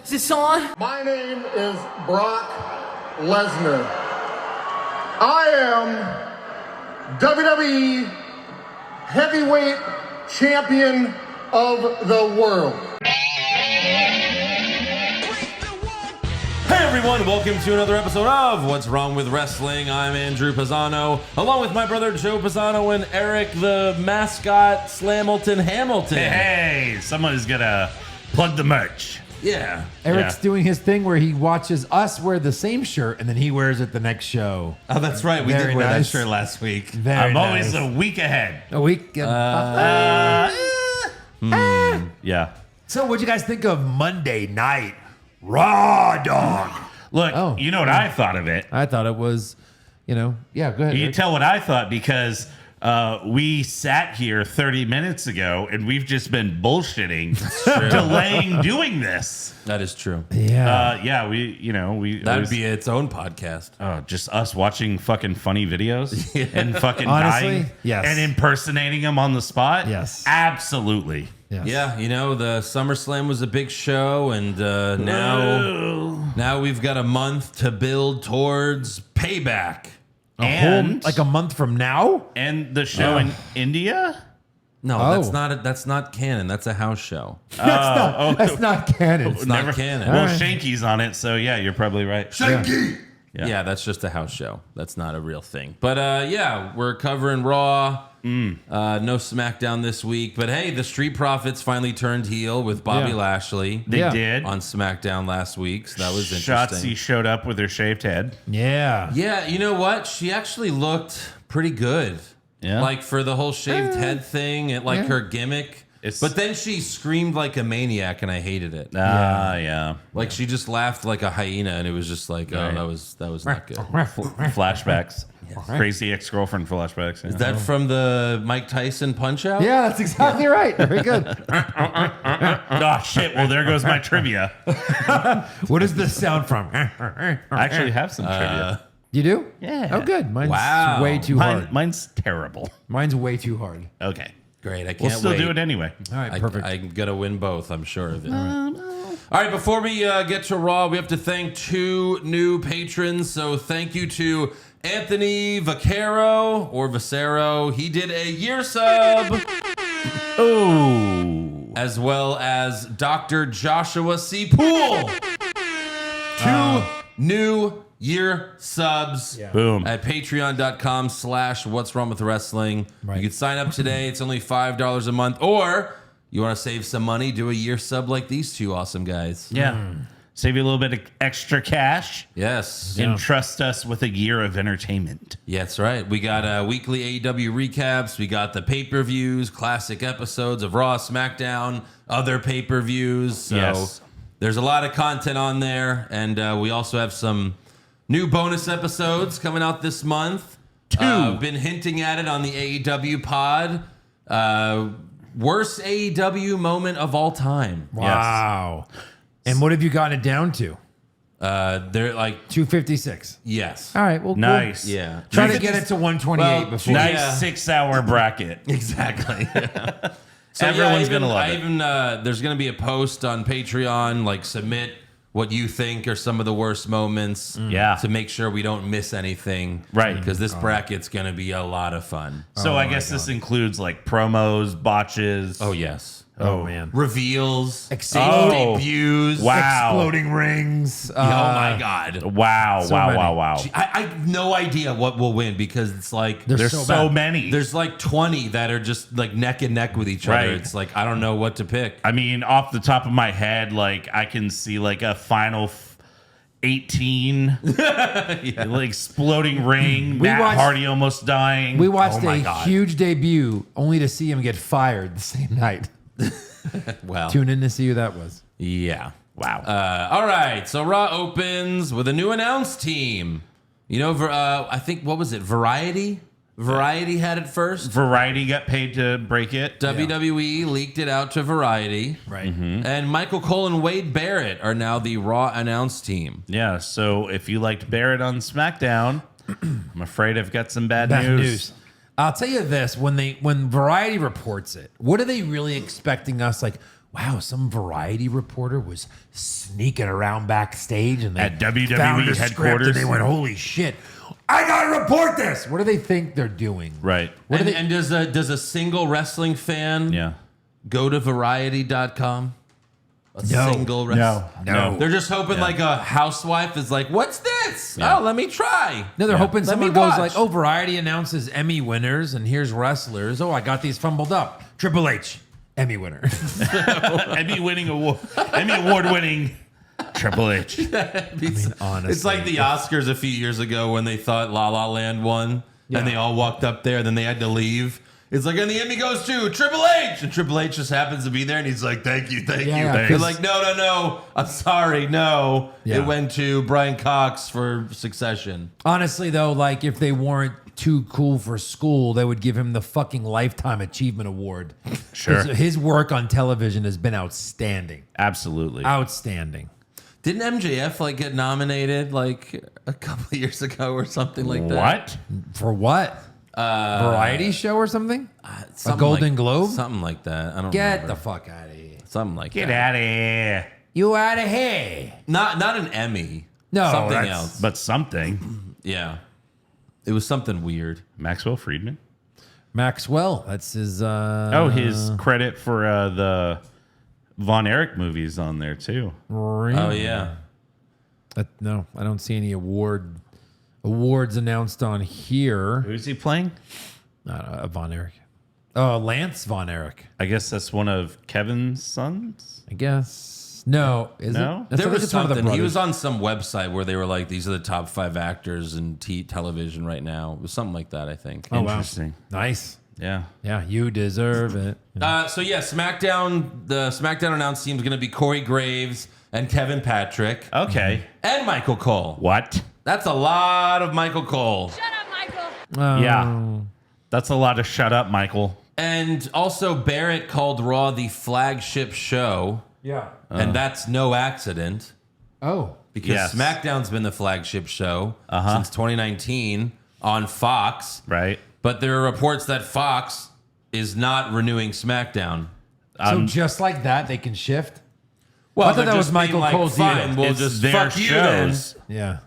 Is this on? My name is Brock Lesnar. I am WWE Heavyweight Champion of the World. Hey everyone, welcome to another episode of What's Wrong with Wrestling. I'm Andrew Pisano, along with my brother Joe Pisano and Eric the mascot Slamilton Hamilton. Hey, someone's gonna plug the merch. Yeah. Eric's doing his thing where he watches us wear the same shirt and then he wears it the next show. Oh, that's right. We Very did wear nice. that shirt last week. Very I'm always nice. a week ahead. A week. Yeah. So what'd you guys think of Monday night? Raw dog. Look, Oh. you know what I thought of it? I thought it was, yeah, go ahead. You can Eric. tell what I thought because we sat here 30 minutes ago and we've just been bullshitting, delaying doing this. That is true. Yeah. We That'd be its own podcast. just us watching fucking funny videos and fucking Honestly, dying yes. and impersonating them on the spot. Yes. Absolutely. Yes. Yeah, you know, the SummerSlam was a big show, and now we've got a month to build towards Payback. And Like a month from now? and the show in India. No, Oh. that's not canon. That's a house show. That's not canon. It's not canon. Well, Right. Shanky's on it, so yeah, you're probably right. Yeah, that's just a house show. That's not a real thing. But yeah, we're covering Raw. No SmackDown this week. But hey, the Street Profits finally turned heel with Bobby Yeah. Lashley They Yeah. did. on SmackDown last week. So that was interesting. Shotzi showed up with her shaved head. Yeah. Yeah, you know what? She actually looked pretty good. Yeah. Like for the whole shaved head thing and like her gimmick. But then she screamed like a maniac and I hated it. Yeah. Like she just laughed like a hyena and it was just like, oh, Right. that was not good. Flashbacks. Crazy ex-girlfriend flashbacks. Is that from the Mike Tyson Punch Out? Yeah, that's exactly right. Very good. Oh, shit. Well, there goes my trivia. What does this sound from? I actually have some trivia. You do? Yeah. Oh, good. Mine's Wow. way too hard. Mine's terrible. Mine's way too hard. Okay. Great. I can't We'll still wait. do it anyway. All right, perfect. I'm going to win both, I'm sure of it. All right, before we get to Raw, we have to thank two new patrons. So thank you to Anthony Vaccaro or Vicero. He did a year sub. Oh. As well as Dr. Joshua C. Poole. Two new year subs. Boom. At patreon.com/what's wrong with wrestling. Right. You can sign up today. It's only $5 a month. Or you want to save some money, do a year sub like these two awesome guys. Yeah. Save you a little bit of extra cash. Yes. And trust us with a year of entertainment. Yeah, that's right. We got weekly AEW recaps. We got the pay-per-views, classic episodes of Raw, SmackDown, other pay-per-views. So Yes. there's a lot of content on there. And we also have some new bonus episodes coming out this month. Been hinting at it on the AEW pod. Worst AEW moment of all time. Wow. And what have you gotten it down to? They're like, 256. yes. All right. Well, cool. Nice. Yeah. Try to get it to 128 Well, before. Nice Yeah. 6-hour bracket. Exactly. So Everyone's gonna love it. There's gonna be a post on Patreon, like submit what you think are some of the worst moments. Yeah. To make sure we don't miss anything. Right. Because this bracket's gonna be a lot of fun. So I guess this includes like promos, botches. Oh yes. Oh, man. Reveals. Oh. Debuts. Wow. Exploding rings. Oh my god. Wow. So wow. many. Wow. Wow. I have no idea what will win because it's like There's so so bad. many. there's like 20 that are just like neck and neck with each other. Right. It's like I don't know what to pick. I mean, off the top of my head, like I can see like a final 18, like exploding ring. Matt watched- Hardy almost dying. We watched my a God. huge debut only to see him get fired the same night. Well, Tune in to see who that was. yeah. Wow. All right, so Raw opens with a new announce team. You know, I think, what was it, Variety? Variety had it first. Variety got paid to break it. WWE leaked it out to Variety. Right. And Michael Cole and Wade Barrett are now the Raw announce team. Yeah. So if you liked Barrett on SmackDown, I'm afraid I've got some bad Bad news. news. I'll tell you this: when Variety reports it, what are they really expecting us? Like, wow, some variety reporter was sneaking around backstage and they At WWE found a script headquarters. and they went, holy shit, I gotta report this. What do they think they're doing? Right. And does a single wrestling fan Yeah. go to variety.com? No. They're just hoping like a housewife is like, what's this? Yeah. Oh, let me try. No, they're hoping Let someone me goes watch. like, oh, Variety announces Emmy winners and here's wrestlers. Oh, I got these fumbled up. Triple H, Emmy winner. Emmy award winning Triple H. Honestly. It's like the Oscars a few years ago when they thought La La Land won and they all walked up there, then they had to leave. It's like, and the Emmy goes to Triple H, and Triple H just happens to be there, and he's like, "Thank you." Yeah, They're 'cause- like, "No, I'm sorry, no." Yeah. It went to Brian Cox for Succession. Honestly, though, like if they weren't too cool for school, they would give him the fucking Lifetime Achievement Award. Sure. 'Cause his work on television has been outstanding. Absolutely. Outstanding. Didn't MJF like get nominated like a couple of years ago or something like that? What? For what? Variety show or something? Something Golden like- Globe? Something like that. I don't Get remember. the fuck out of here. Something like Get that. out of here. You out of here. Not an Emmy. No, something that's- else. But something. Yeah, it was something weird. Maxwell Friedman. Maxwell. That's his. His credit for the Von Erich movies on there too. Oh yeah. No, I don't see any awards announced on here. Who's he playing? Von Erich. Oh, Lance Von Erich. I guess that's one of Kevin's sons. I guess. No, is No? it? That's- I There think was it's one of the something. He brothers. was on some website where they were like, "These are the top 5 actors in television right now." It was something like that, I think. Oh, wow. Interesting. Nice. Yeah. Yeah, you deserve it. So yeah, SmackDown. The SmackDown announced team is going to be Corey Graves and Kevin Patrick Okay. and Michael Cole. What? That's a lot of Michael Cole. Shut up, Michael. Yeah. That's a lot of shut up, Michael. And also Barrett called Raw the flagship show, Yeah. and that's no accident Oh. because Yes. SmackDown's been the flagship show since 2019 on Fox. Right. But there are reports that Fox is not renewing SmackDown. So just like that, they can shift? Well, I thought they're that was just being Michael like, Cole's fine, deal. we'll It's just their fuck you then. shows. Yeah.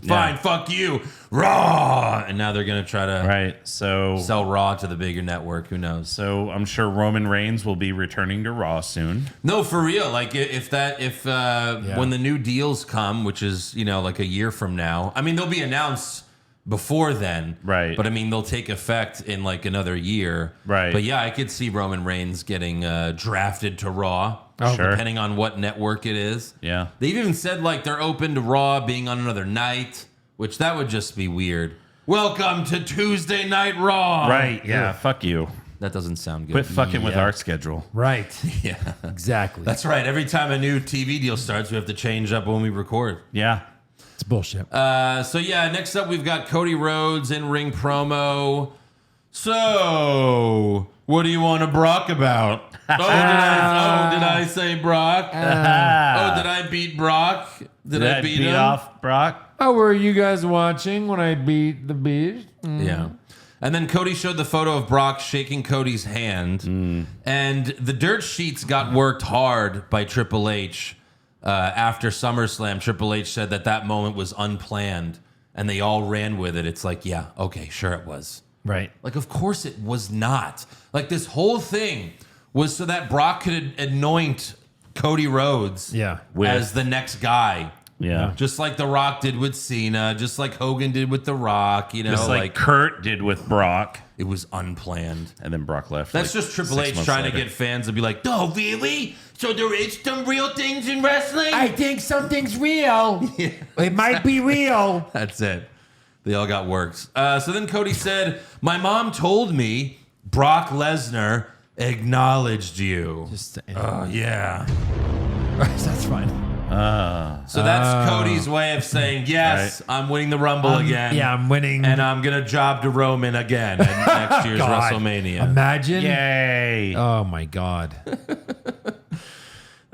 Fine, fuck you. Raw. And now they're going to try to Right. So sell Raw to the bigger network. Who knows? so I'm sure Roman Reigns will be returning to Raw soon. No, for real. Like when the new deals come, which is, like a year from now, I mean, they'll be announced before then. Right. But I mean, they'll take effect in like another year. Right. But yeah, I could see Roman Reigns getting drafted to Raw. Sure. Depending on what network it is. Yeah. They've even said like they're open to Raw being on another night, which that would just be weird. Welcome to Tuesday Night Raw. Right. Yeah. Fuck you. That doesn't sound good. Quit fucking with Yeah. our schedule. Right. Yeah. Exactly. That's right. Every time a new TV deal starts, we have to change up when we record. Yeah. It's bullshit. So yeah, next up we've got Cody Rhodes in ring promo. So, what do you want to Brock about? Did I say Brock? Did I beat Brock? Did I beat him? off Brock? How were you guys watching when I beat the beast? Yeah. And then Cody showed the photo of Brock shaking Cody's hand. And the dirt sheets got worked hard by Triple H. After SummerSlam, Triple H said that moment was unplanned. And they all ran with it. It's like, yeah, okay, sure it was. Right. Like, of course it was not. Like, this whole thing was so that Brock could anoint Cody Rhodes Yeah. as the next guy. Yeah. Just like The Rock did with Cena, just like Hogan did with The Rock, Just like Kurt did with Brock. it was unplanned. And then Brock left. That's just Triple H trying to get fans to be like, oh, really? So there is some real things in wrestling? I think something's real. It might be real. That's it. They all got worked. So then Cody said, my mom told me Brock Lesnar acknowledged you. Just Yeah. that's fine. So that's Cody's way of saying, yes, I'm winning the Rumble again. Yeah, I'm winning. And I'm going to job to Roman again at next year's God. WrestleMania. Imagine. Yay. Oh my God.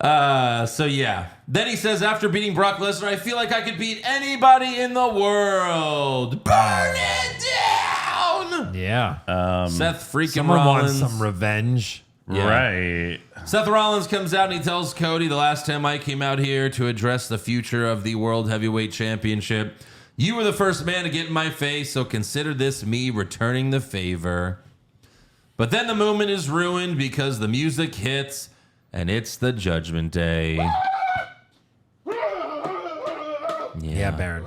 So yeah. Then he says, after beating Brock Lesnar, I feel like I could beat anybody in the world. Burn it down! Yeah. Seth freaking Someone Rollins. wants some revenge. Yeah. Right. Seth Rollins comes out and he tells Cody, the last time I came out here to address the future of the World Heavyweight Championship, you were the first man to get in my face, so consider this me returning the favor. But then the moment is ruined because the music hits and it's the Judgment Day. Yeah, Baron.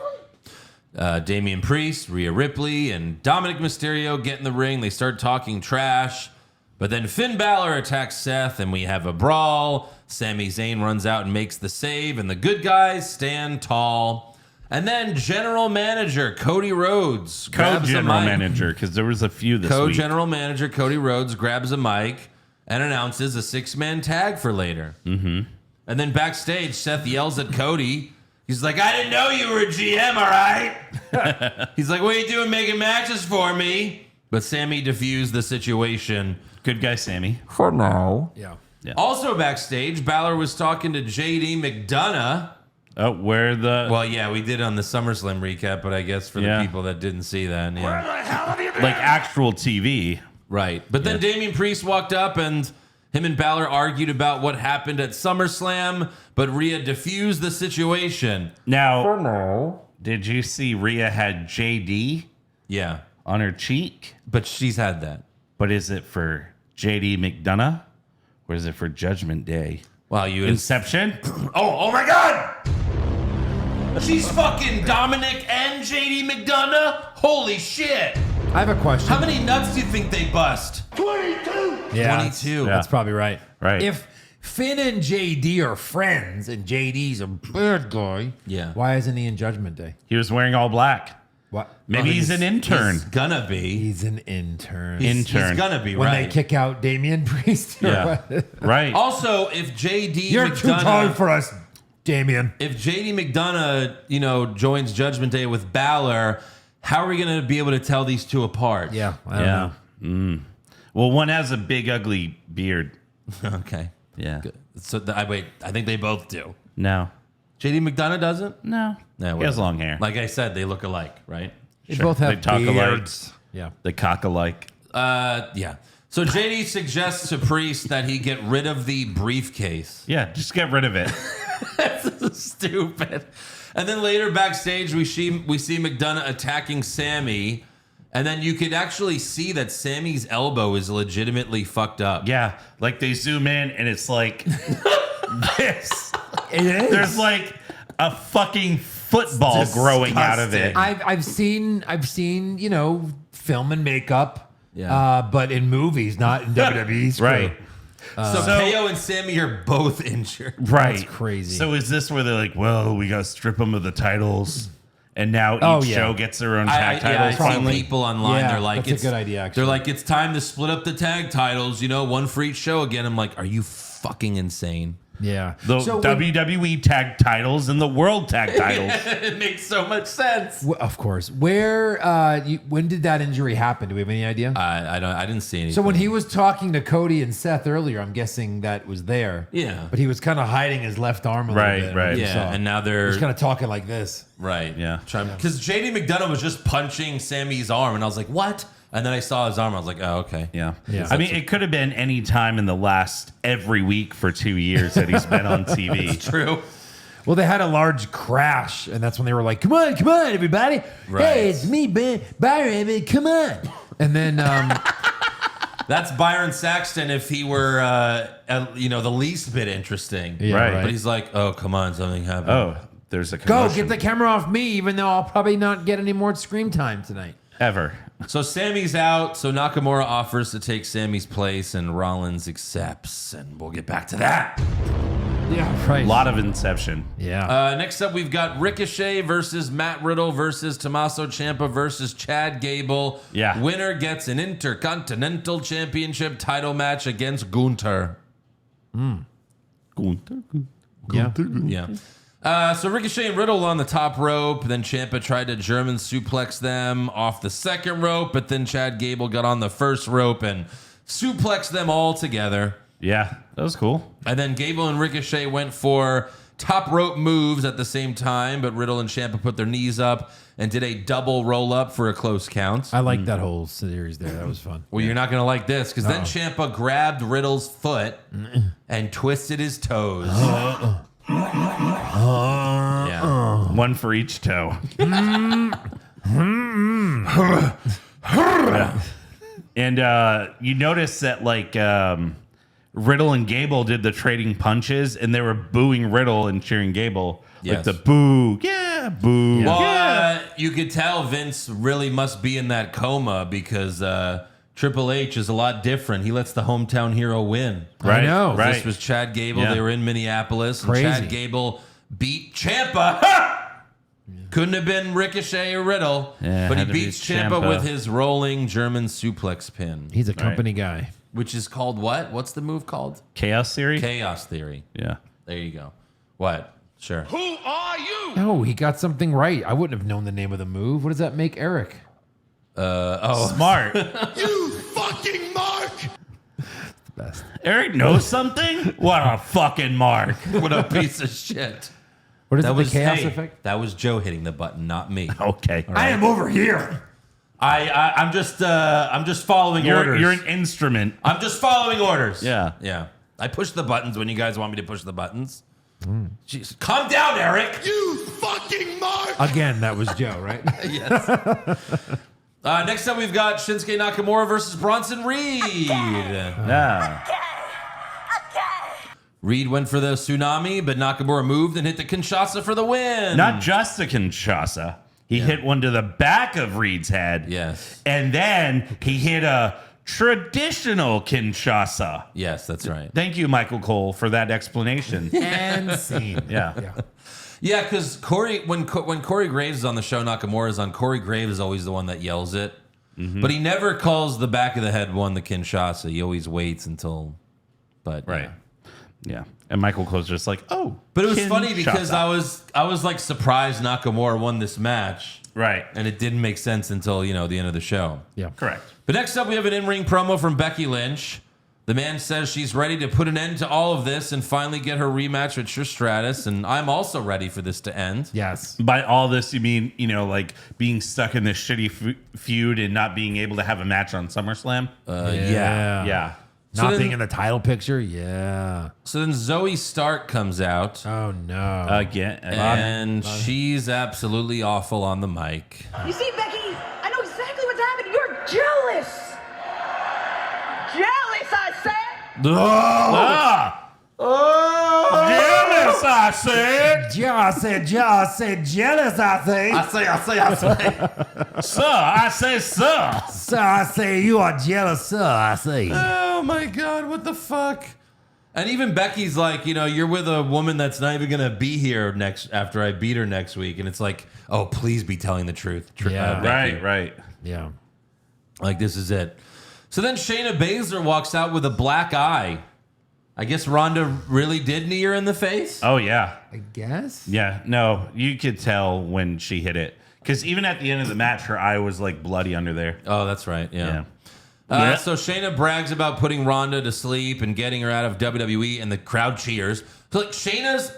Damian Priest, Rhea Ripley, and Dominic Mysterio get in the ring. They start talking trash. But then Finn Balor attacks Seth, and we have a brawl. Sami Zayn runs out and makes the save, and the good guys stand tall. And then General Manager Cody Rhodes grabs a Co-general mic. manager, because there was a few this week. Co-general manager Cody Rhodes grabs a mic and announces a 6-man tag for later. Mm-hmm. And then backstage, Seth yells at Cody. He's like, I didn't know you were a GM, all right? He's like, what are you doing making matches for me? But Sammy diffused the situation. Good guy, Sammy. For now. Yeah. Also backstage, Balor was talking to JD McDonough. Oh, where the... Well, yeah, we did on the SummerSlam recap, but I guess for the people that didn't see that, yeah. like actual TV. Right. But then Damian Priest walked up and him and Balor argued about what happened at SummerSlam, but Rhea diffused the situation. Now, did you see Rhea had JD Yeah. on her cheek? But she's had that. But is it for JD McDonough? Or is it for Judgment Day? Wow, you... Inception? Oh my God! She's fucking Dominic and JD McDonough? Holy shit! I have a question. How many nuts do you think they bust? 22! Yeah, 22. That's probably right. Right. If Finn and JD are friends and JD's a bad guy, Yeah. why isn't he in Judgment Day? He was wearing all black. What? Maybe he's an intern. He's gonna be. He's an intern. He's gonna be, when right. they kick out Damian Priest. or Yeah. what? Right. Also, if JD You're too tall McDonough... for us, Damian. If JD McDonough, joins Judgment Day with Balor, how are we going to be able to tell these two apart? Yeah, I don't know. Well, one has a big, ugly beard. Okay. Yeah. Good. So, I think they both do. No. JD McDonough doesn't? No. No, He has whatever. long hair. Like I said, they look alike, right? They Sure. both have They talk beards. Yeah. The cock-alike. Yeah. So JD suggests to Priest that he get rid of the briefcase. Yeah, just get rid of it. That's stupid. And then later backstage, we see McDonough attacking Sammy. And then you could actually see that Sammy's elbow is legitimately fucked up. Yeah, like they zoom in and it's like this. It is. There's like a fucking football growing out of it. disgusting. I've seen, film and makeup. Yeah. But in movies, not in WWE. Right. So KO and Sammy are both injured. Right. That's crazy. So is this where they're like, well, we got to strip them of the titles, and now each show gets their own tag titles? I see finally? people online. Yeah, they're like, that's a good idea, actually. They're like, it's time to split up the tag titles. One for each show again. I'm like, are you fucking insane? Yeah. The So when- WWE tag titles and the world tag titles. It makes so much sense. Of course. Where? When did that injury happen? Do we have any idea? I didn't see anything. So when he was talking to Cody and Seth earlier, I'm guessing that was there. Yeah. But he was kind of hiding his left arm a little Right, bit. right. You Yeah, saw. and now they're He's kind of talking like this. right. Yeah. Because JD McDonough was just punching Sammy's arm, and I was like, what? And then I saw his arm. I was like, oh, okay. Yeah. Yeah. I mean, it could have been any time in the last every week for 2 years that he's been on TV. True. Well, they had a large crash, and that's when they were like, come on, everybody. Right. Hey, it's me, Byron, come on. And then, That's Byron Saxton if he were, the least bit interesting. Yeah, Right. But he's like, oh, come on, something happened. Oh, there's a go, commotion. get the camera off me, even though I'll probably not get any more screen time tonight. Ever. So Sammy's out. So Nakamura offers to take Sammy's place, and Rollins accepts. And we'll get back to that. Yeah, right. A lot of Inception. Yeah. Next up, we've got Ricochet versus Matt Riddle versus Tommaso Ciampa versus Chad Gable. Yeah. Winner gets an Intercontinental Championship title match against Gunther. Yeah. Yeah. So Ricochet and Riddle on the top rope. Then Ciampa tried to German suplex them off the second rope, but then Chad Gable got on the first rope and suplexed them all together. Yeah, that was cool. And then Gable and Ricochet went for top rope moves at the same time, but Riddle and Ciampa put their knees up and did a double roll up for a close count. I like that whole series there. That was fun. Well, you're not going to like this because then Ciampa grabbed Riddle's foot and twisted his toes. Yeah. One for each toe. And you notice that like Riddle and Gable did the trading punches, and they were booing Riddle and cheering Gable. Yes. Like the boo, yeah, boo. Well, yeah. you could tell Vince really must be in that coma because Triple H is a lot different. He lets the hometown hero win. Right, I know. right. This was Chad Gable. Yeah. They were in Minneapolis. Crazy. And Chad Gable beat Ciampa. Couldn't have been Ricochet or Riddle, Yeah, but he had to be beats Ciampa Ciampa. with his rolling German suplex pin, He's a company guy. which is called what? What's the move called? Chaos Theory? Chaos Theory. Yeah. There you go. What? Sure. Who are you? No, he got something right. I wouldn't have known the name of the move. What does that make Eric? Smart. You fucking mark! Best. Eric knows something? What a fucking mark. What a piece of shit. What is That it, was the chaos hey, effect? That was Joe hitting the button, not me. Okay. I am over here. I'm just following orders. You're an instrument. I'm just following orders. Yeah. Yeah. I push the buttons when you guys want me to push the buttons. Jeez. Calm down, Eric. You fucking mark! Again, that was Joe, right? Yes. Next up, we've got Shinsuke Nakamura versus Bronson Reed. Yeah. Reed went for the tsunami, but Nakamura moved and hit the Kinshasa for the win. Not just a Kinshasa. He hit one to the back of Reed's head. Yes. And then he hit a traditional Kinshasa. Yes, that's right. Thank you, Michael Cole, for that explanation. And scene. Yeah. Yeah, because when Corey Graves is on the show, Nakamura is on. Corey Graves is always the one that yells it, but he never calls the back of the head one the Kinshasa. He always waits until, but Right. Yeah. And Michael Cole's just like, oh. But it was funny Kinshasa. because I was like surprised Nakamura won this match, Right. and it didn't make sense until the end of the show. Yeah. Correct. But next up, we have an in-ring promo from Becky Lynch. The man says she's ready to put an end to all of this and finally get her rematch with Trish Stratus, and I'm also ready for this to end. Yes. By all this, you mean, like being stuck in this shitty feud and not being able to have a match on SummerSlam? Yeah. Yeah. So Not then- being in the title picture? Yeah. So then Zoe Stark comes out, Oh, no. Again. and she's absolutely awful on the mic. You see, Becky, I know exactly what's happening. You're jealous. Jealous, I said. Jealous, I said. Just said jealous, I think. I say. Sir, I say sir. So I say you are jealous, sir, I say. Oh my God, what the fuck? And even Becky's like, you're with a woman that's not even gonna be here after I beat her next week, and it's like, oh, please be telling the truth. Yeah. Becky. Right. Yeah. Like this is it. So then Shayna Baszler walks out with a black eye. I guess Ronda really did knee her in the face. Oh, yeah. I guess. Yeah. No, you could tell when she hit it. Because even at the end of the match, her eye was like bloody under there. Oh, that's right. Yeah. Yeah. So Shayna brags about putting Ronda to sleep and getting her out of WWE, and the crowd cheers. So like Shayna's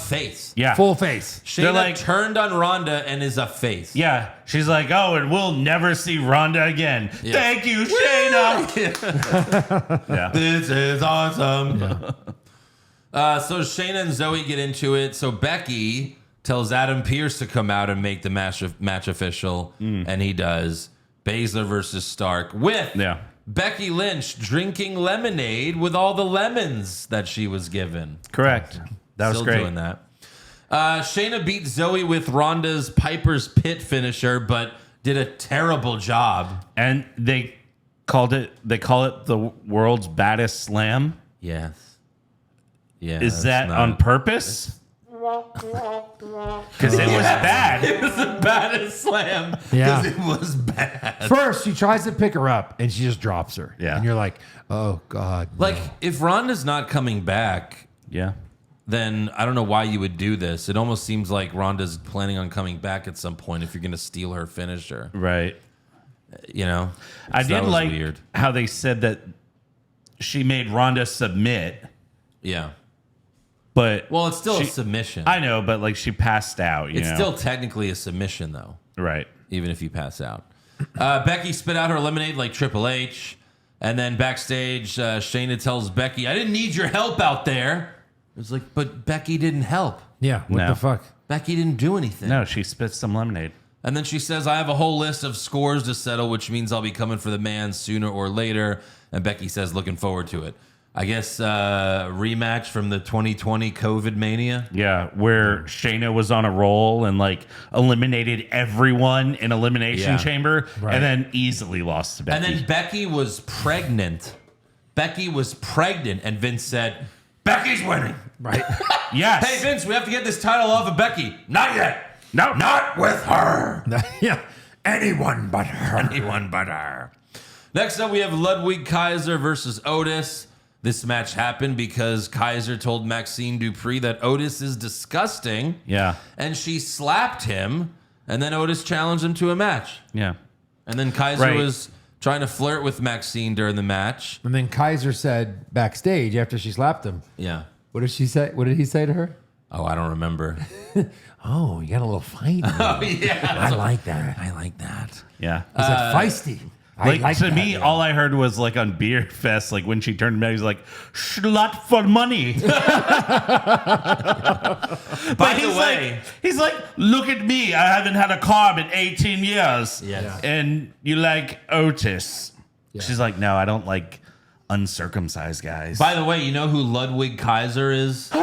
face. Yeah. Full face. Shayna like- turned on Ronda and is a face. Yeah. She's like, oh, and we'll never see Ronda again. Yeah. Thank you, Shayna. Yeah. This is awesome. So Shayna and Zoe get into it. So Becky tells Adam Pearce to come out and make the match official, and he does. Baszler versus Stark with Becky Lynch drinking lemonade with all the lemons that she was given. Correct. That was Still great. doing that. Shayna beat Zoe with Ronda's Piper's Pit finisher, but did a terrible job. And they call it the world's baddest slam. Yes. Yeah. Is that on purpose? Because it was bad. It was the baddest slam. Yeah. Because it was bad. First, she tries to pick her up, and she just drops her. Yeah. And you're like, oh, God. no. Like, if Ronda's not coming back, Yeah. then I don't know why you would do this. It almost seems like Ronda's planning on coming back at some point if you're going to steal her finisher. Right. So I that did was like weird. how they said that she made Ronda submit. Yeah. But Well, it's still a submission. I know, but like she passed out. It's still technically a submission, though, right. even if you pass out. Becky spit out her lemonade like Triple H. And then backstage, Shayna tells Becky, I didn't need your help out there. It was like, but Becky didn't help. Yeah, what No. the fuck? Becky didn't do anything. No, she spit some lemonade. And then she says, I have a whole list of scores to settle, which means I'll be coming for the man sooner or later. And Becky says, looking forward to it. I guess rematch from the 2020 COVID mania. Yeah, where Shayna was on a roll and like eliminated everyone in Elimination Chamber Right. and then easily lost to Becky. And then Becky was pregnant. And Vince said, Becky's winning. Right. yes. Hey, Vince, we have to get this title off of Becky. Not yet. No. Not with her. Yeah. Anyone but her. Anyone but her. Next up, we have Ludwig Kaiser versus Otis. This match happened because Kaiser told Maxine Dupree that Otis is disgusting. Yeah. And she slapped him. And then Otis challenged him to a match. Yeah. And then Kaiser Right. was trying to flirt with Maxine during the match. And then Kaiser said backstage after she slapped him, Yeah. what did she say? What did he say to her? Oh, I don't remember. Oh, you got a little fight. Oh, yeah. I like that. I like that. Yeah. He said feisty. I Like to that, me, man. all I heard was like on Beer Fest, like when she turned to me, he's like, "Slut for money." By the way, he's like, "Look at me! I haven't had a carb in 18 years." Yes. And you like Otis? She's like, "No, I don't like uncircumcised guys." by the way, you know who Ludwig Kaiser is? He's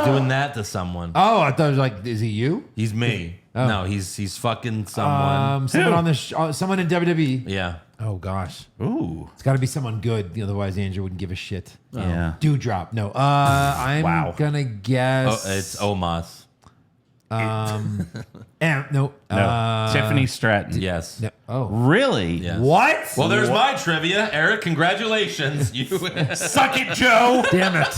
doing that to someone. Oh, I thought it was like, is he you? He's me. No, he's fucking someone. Someone on the someone in WWE. Yeah. Oh gosh, Ooh, it's got to be someone good. Otherwise, Andrew wouldn't give a shit. yeah. Dewdrop. No. I'm Wow. gonna guess. Oh, it's Omos. No. No, Tiffany Stratton. Yes. No. Oh. Really? Yes. What? Well, there's my trivia. Eric, congratulations. You Suck it, Joe. Damn it!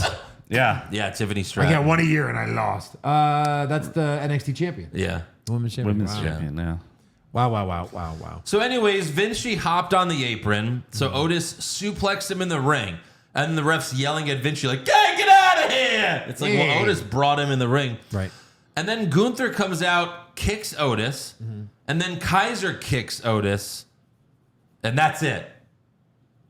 Yeah. Yeah, Tiffany I Stratton. got one a year and I lost. That's the NXT champion. Yeah. Women's champion. Women's wow. champion now. Wow. So anyways, Vinci hopped on the apron. So Otis suplexed him in the ring. And the ref's yelling at Vinci like, hey, get out of here! It's like, well, Hey. Otis brought him in the ring. Right. And then Gunther comes out, kicks Otis, and then Kaiser kicks Otis, and that's it.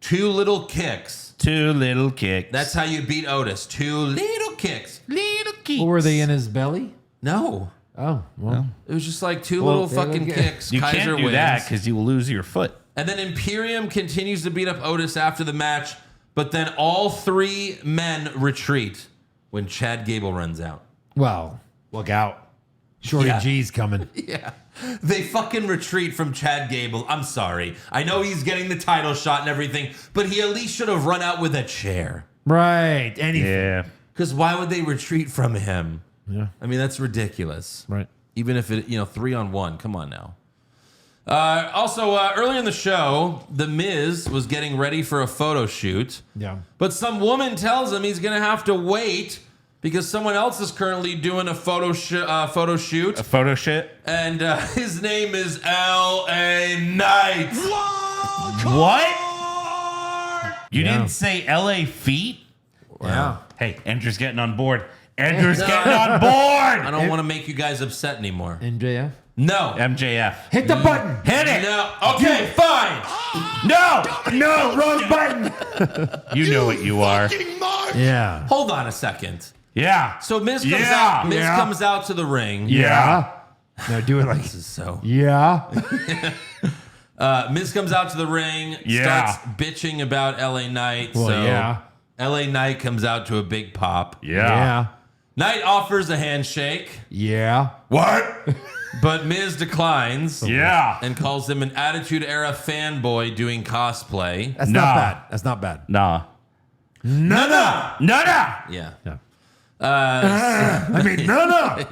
2 little kicks. 2 little kicks. That's how you beat Otis. 2 little kicks. little kicks. What were they in his belly? No. Oh, well. It was just like 2 Well, little fucking okay. kicks. You Kaiser can't do wins. that because you will lose your foot. And then Imperium continues to beat up Otis after the match, but then all 3 men retreat when Chad Gable runs out. Well, look out. Shorty Yeah. G's coming. Yeah. They fucking retreat from Chad Gable. I'm sorry. I know he's getting the title shot and everything, but he at least should have run out with a chair. Right. Anything. Yeah. Because why would they retreat from him? Yeah. I mean, that's ridiculous. Right. Even if it, 3-on-1. Come on now. Also, earlier in the show, The Miz was getting ready for a photo shoot. Yeah. But some woman tells him he's going to have to wait because someone else is currently doing a photo shoot. A photo shit? And his name is LA Knight. What? You Yeah. didn't say LA feet? Wow. Hey, Andrew's getting on board. Andrew's getting on I board. don't want to make you guys upset anymore. MJF. No. MJF. Hit the button. Hit it. No. Okay, fine. No. No, wrong button. You know what you are. Fucking Mark! Yeah. Hold on a second. Yeah. So Miz comes Yeah. out. Miz Yeah. comes out to the ring. Yeah. No, do it like This is so. yeah. Miz comes out to the ring. Yeah. Starts bitching about LA Knight. Well, so yeah. LA Knight comes out to a big pop. Yeah. Knight offers a handshake, Yeah. What? but Miz declines. Yeah. And calls him an Attitude Era fanboy doing cosplay. That's Nah. not bad. That's not bad. Nah. No. Yeah. Yeah. I mean, no.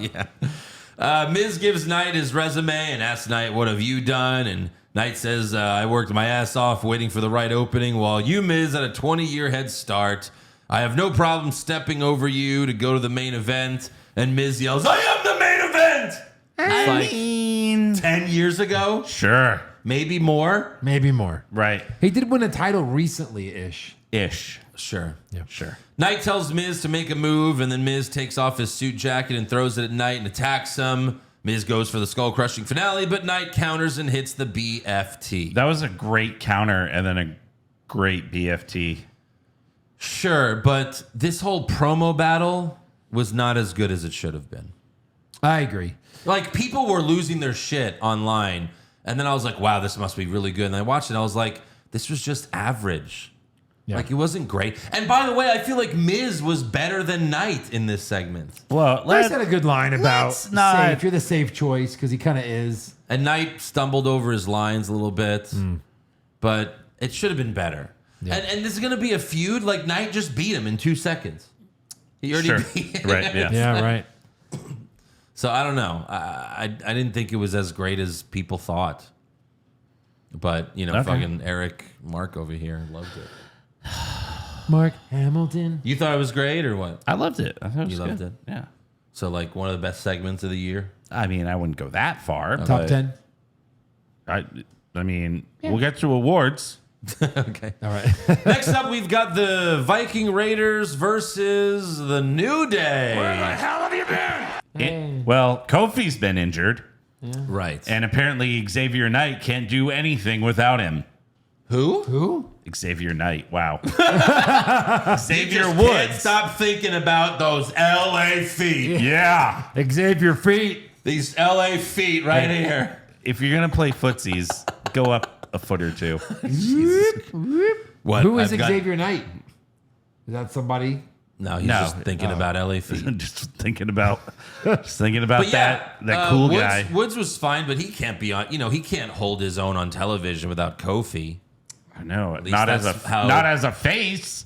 Miz gives Knight his resume and asks Knight, what have you done? And Knight says, I worked my ass off waiting for the right opening while you, Miz, had a 20-year head start. I have no problem stepping over you to go to the main event. And Miz yells, I am the main event! It's like 10 years ago, Sure. maybe more. Maybe more. Right. He did win a title recently-ish. Ish. Sure. Yeah. Sure. Knight tells Miz to make a move, and then Miz takes off his suit jacket and throws it at Knight and attacks him. Miz goes for the skull-crushing finale, but Knight counters and hits the BFT. That was a great counter and then a great BFT. Sure, but this whole promo battle was not as good as it should have been. I agree. Like, people were losing their shit online, and then I was like, wow, this must be really good. And I watched it, and I was like, this was just average. Yeah. Like, it wasn't great. And by the way, I feel like Miz was better than Knight in this segment. Well, Lex had a good line about let's not- safe. You're the safe choice because he kind of is. And Knight stumbled over his lines a little bit, but it should have been better. Yeah. And this is going to be a feud. Like, Knight just beat him in 2 seconds. He already Sure. beat him. Right, yeah. Yeah, right. So I don't know. I didn't think it was as great as people thought. But, you know, Okay. fucking Eric Mark over here loved it. Mark Hamilton. You thought it was great or what? I loved it. I thought it was You loved good. it? Yeah. So, like, one of the best segments of the year? I mean, I wouldn't go that far. Top but 10. I mean, we'll get to awards. Okay. All right. Next up, we've got the Viking Raiders versus the New Day. hell have you been? Well, Kofi's been injured, Right. and apparently Xavier Knight can't do anything without him. Who? Who? Xavier Knight. Wow. Xavier Just can't Woods. stop thinking about those LA feet. Yeah. Xavier Feet. These LA feet right Hey. here. If you're going to play footsies, go up a foot or two. What? Who is I've got- Xavier Knight? Is that somebody? No, he's No. just thinking about LA feet. just thinking about But yeah, that cool Woods, guy. Woods was fine, but he can't be on. You know, he can't hold his own on television without Kofi. I know. least Not as that's a how- not as a face.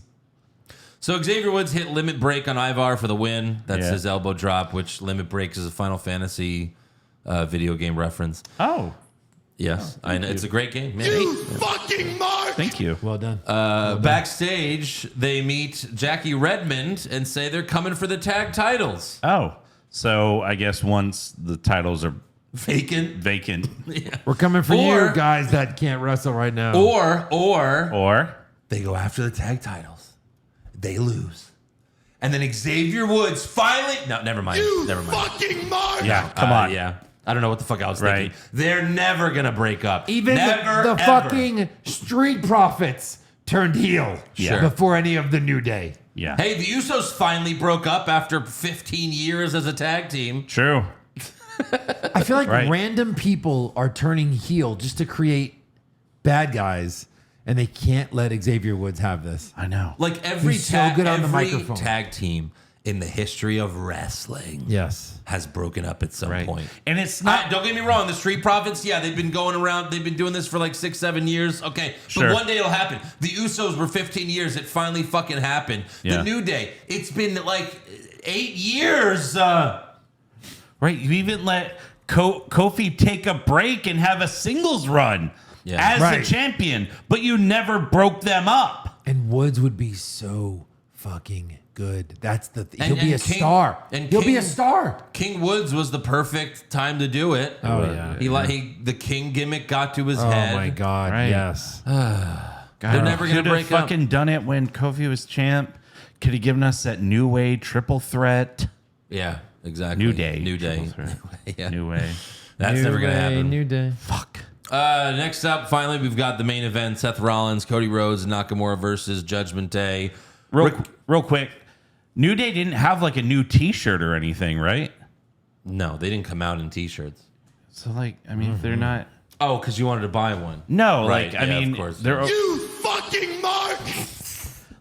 So Xavier Woods hit Limit Break on Ivar for the win. That's Yeah. his elbow drop, which Limit Break is a Final Fantasy video game reference. Oh, Yes, I know. It's a great game. Man. You fucking mark! thank you. Well done. Backstage, they meet Jackie Redmond and say they're coming for the tag titles. Oh, so I guess once the titles are Vacant. vacant, We're coming for Or- you guys that can't wrestle right now. Or or they go after the tag titles. They lose. And then Xavier Woods finally... No, never mind. You Never mind. fucking mark! yeah, come on. Yeah. I don't know what the fuck I was Right. thinking. They're never going to break up. Even never, the ever. fucking Street Profits turned heel Sure. before any of the New Day. Yeah, Hey, the Usos finally broke up after 15 years as a tag team. true. I feel like Right. random people are turning heel just to create bad guys, and they can't let Xavier Woods have this. I know. Like every, He's so good on the every microphone. tag team in the history of wrestling Yes. has broken up at some Right. point. And it's not. Don't get me wrong, the Street Profits, yeah, they've been going around, they've been doing this for like 6-7 years. Okay, Sure. but one day it'll happen. The Usos were 15 years, it finally fucking happened. Yeah. The New Day, it's been like 8 years. Right. You even let Kofi take a break and have a singles run Yeah. as Right. a champion, but you never broke them up. And Woods would be so fucking good. That's the And- he'll be a and King- star. and He'll be King- a star. King Woods was the perfect time to do it. Oh, yeah. The King gimmick got to his Oh head. my god, Right. yes. They're never going to Could have break up. fucking done it when Kofi was champ. Could have given us that New Way triple threat. Yeah, exactly. New Day. New Day. Triple threat. Yeah. New Way. That's never going to happen. New Day. Fuck. Next up, finally, we've got the main event: Seth Rollins, Cody Rhodes, and Nakamura versus Judgment Day. Real quick. New Day didn't have like a new T-shirt or anything, right? No, they didn't come out in T-shirts. So like, I mean, if they're not. Oh, because you wanted to buy one. No, Right, like I yeah, mean, of course. they're You fucking mark!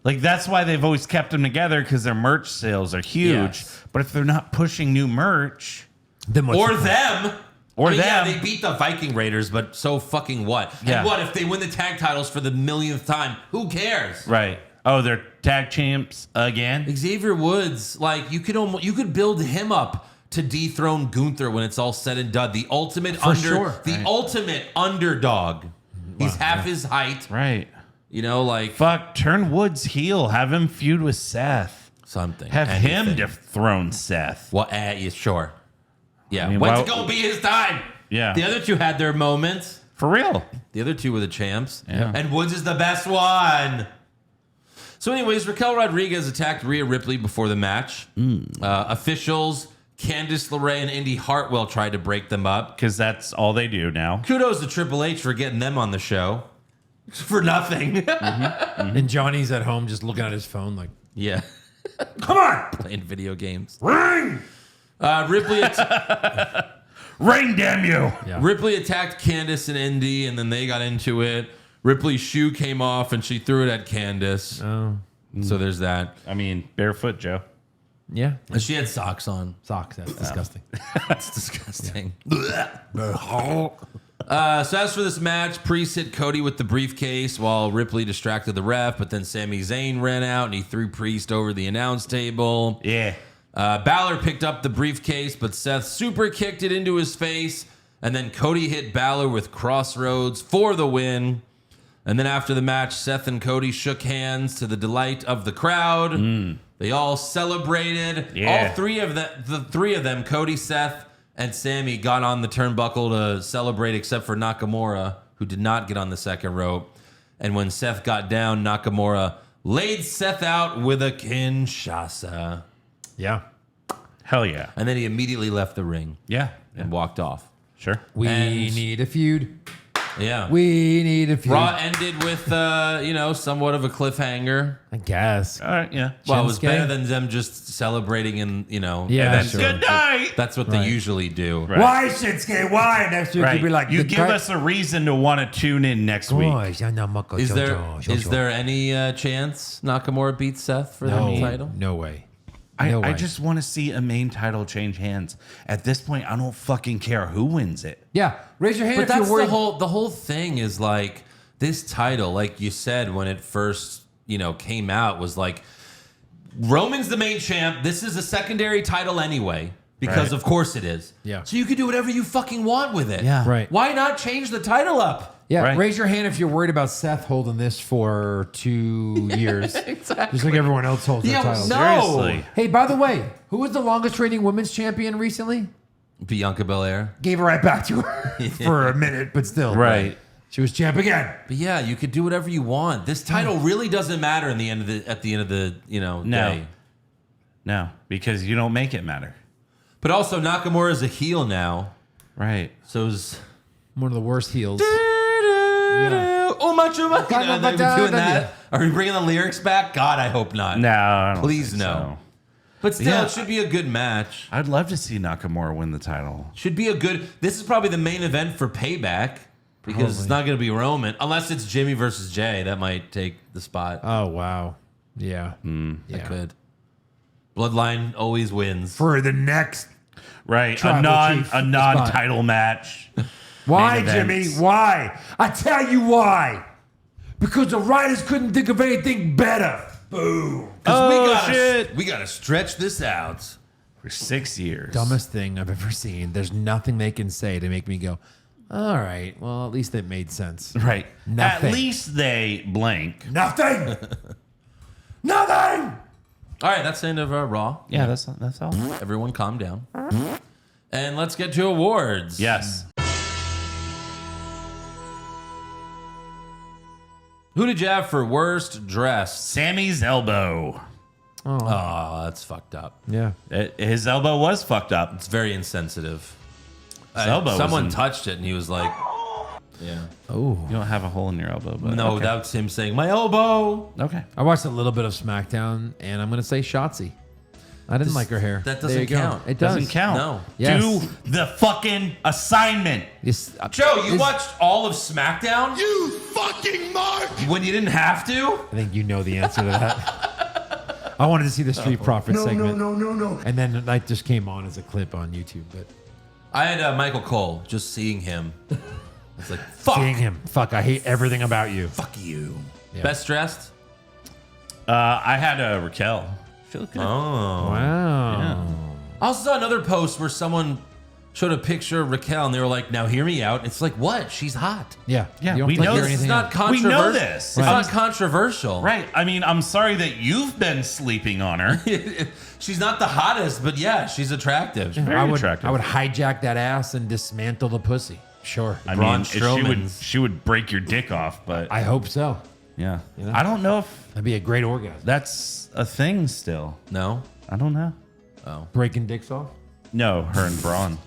like that's why they've always kept them together because their merch sales are huge. Yes. But if they're not pushing new merch, Then what's Or the- them. Or Yeah, them. they beat the Viking Raiders, but so fucking what? Yeah. And what if they win the tag titles for the millionth time? Who cares? right? Oh, they're tag champs again. Xavier Woods, like you could build him up to dethrone Gunther when it's all said and done. The ultimate sure. ultimate underdog. He's half his height. Right. You know, like Fuck. Turn Woods heel. Have him feud with Seth. something. Have him anything. dethrone Seth. Well, yeah, sure. Yeah, I mean, when's why- it gonna be his time? Yeah. The other two had their moments. For real. The other two were the champs. Yeah. And Woods is the best one. So, anyways, Raquel Rodriguez attacked Rhea Ripley before the match. Officials, Candice LeRae and Indy Hartwell tried to break them up. Because that's all they do now. Kudos to Triple H for getting them on the show. For nothing. And Johnny's at home just looking at his phone like, Yeah. come on, Playing video games. ring. Ripley Ring, damn you! Yeah. Ripley attacked Candice and Indy, and then they got into it. Ripley's shoe came off, and she threw it at Candice. Oh, So there's that. I mean, barefoot, Joe. yeah. And she had socks on. Socks. That's disgusting. That's disgusting. So as for this match, Priest hit Cody with the briefcase while Ripley distracted the ref, but then Sami Zayn ran out and he threw Priest over the announce table. Yeah. Balor picked up the briefcase, but Seth super kicked it into his face, and then Cody hit Balor with Crossroads for the win. And then after the match, Seth and Cody shook hands to the delight of the crowd. They all celebrated. Yeah. All three of the three of them, Cody, Seth, and Sammy, got on the turnbuckle to celebrate, except for Nakamura, who did not get on the second rope. And when Seth got down, Nakamura laid Seth out with a Kinshasa. Yeah. Hell yeah. And then he immediately left the ring Yeah. and walked off. Sure. We And- need a feud. Yeah. We need a feud. Raw ended with, somewhat of a cliffhanger. I guess. All right, yeah. Well, it was Shinsuke? better than them just celebrating and, Yeah, that's sure. Good night. That's what Right. they usually do. Right. Why, Shinsuke? Why? Next week Right. you'll be like, you the give guy- us a reason to want to tune in next week. Is there any chance Nakamura beats Seth for the no title? No way. I No way. just want to see a main title change hands. At this point, I don't fucking care who wins it. Yeah. Raise your hand But if you're that's worried. the whole thing is like this title, like you said when it first, came out, was like Roman's the main champ. This is a secondary title anyway. Because Right. of course it is. Yeah. So you can do whatever you fucking want with it. Yeah. Right. Why not change the title up? Yeah, Right. raise your hand if you're worried about Seth holding this for 2 years. Exactly. Just like everyone else holds their Yeah, titles. no. Seriously. Hey, by the way, who was the longest reigning women's champion recently? Bianca Belair. Gave it right back to her for a minute, but still. Right. She was champ again. But yeah, you could do whatever you want. This title really doesn't matter at the end of the day. No, because you don't make it matter. But also Nakamura is a heel now. Right. So is One of the worst heels. Oh my God, are we doing Yeah. that? Are we bringing the lyrics back? God, I hope not. No, I don't Please think no. so. But still, Yeah. it should be a good match. I'd love to see Nakamura win the title. Should be a good. This is probably the main event for Payback because it's not going to be Roman unless it's Jimmy versus Jay. That might take the spot. Oh, wow. Yeah. That could. Bloodline always wins. For the next. Right. Tribal chief A non-title match. Why, Main Jimmy? events. Why? I tell you why. Because the writers couldn't think of anything better. Boom. We gotta stretch this out. For 6 years. Dumbest thing I've ever seen. There's nothing they can say to make me go, all right, well, at least it made sense. Right. Nothing. At least they blank. Nothing. Nothing. All right, that's the end of our Raw. Yeah, that's all. Everyone calm down. And let's get to awards. Yes. Who did you have for worst dressed? Sammy's elbow. Oh, that's fucked up. Yeah. His elbow was fucked up. It's very insensitive. elbow was Someone in- touched it and he was like, yeah. Oh. You don't have a hole in your elbow, but No, okay. that's him saying, my elbow. Okay. I watched a little bit of SmackDown, and I'm going to say Shotzi. I didn't like her hair. that There doesn't you go. count. It does. Doesn't count. No. Yes. Do the fucking assignment. Yes, Joe, you this- watched all of SmackDown You fucking mark! when you didn't have to? I think you know the answer to that. I wanted to see the Street Profits segment. No. And then that just came on as a clip on YouTube. But I had Michael Cole, just seeing him. I was like, fuck. seeing him, fuck, I hate everything about you. Fuck you. Yeah. Best dressed? I had Raquel. She looked good. Oh. Wow. I also saw another post where someone showed a picture of Raquel and they were like, now hear me out. It's like, what? She's hot. Yeah. Yeah, You don't we think know you're this It's anything not else. We controversial. know this. It's Right. not controversial. Right. I mean, I'm sorry that you've been sleeping on her. She's not the hottest, but yeah, she's attractive. Very attractive. I would hijack that ass and dismantle the pussy. Sure. I Braun mean, she Strowman's. would break your dick off, but I hope so. Yeah. You know? I don't know if That'd be a great orgasm. that's a thing still. No? I don't know. Breaking dicks off? No, her and Braun.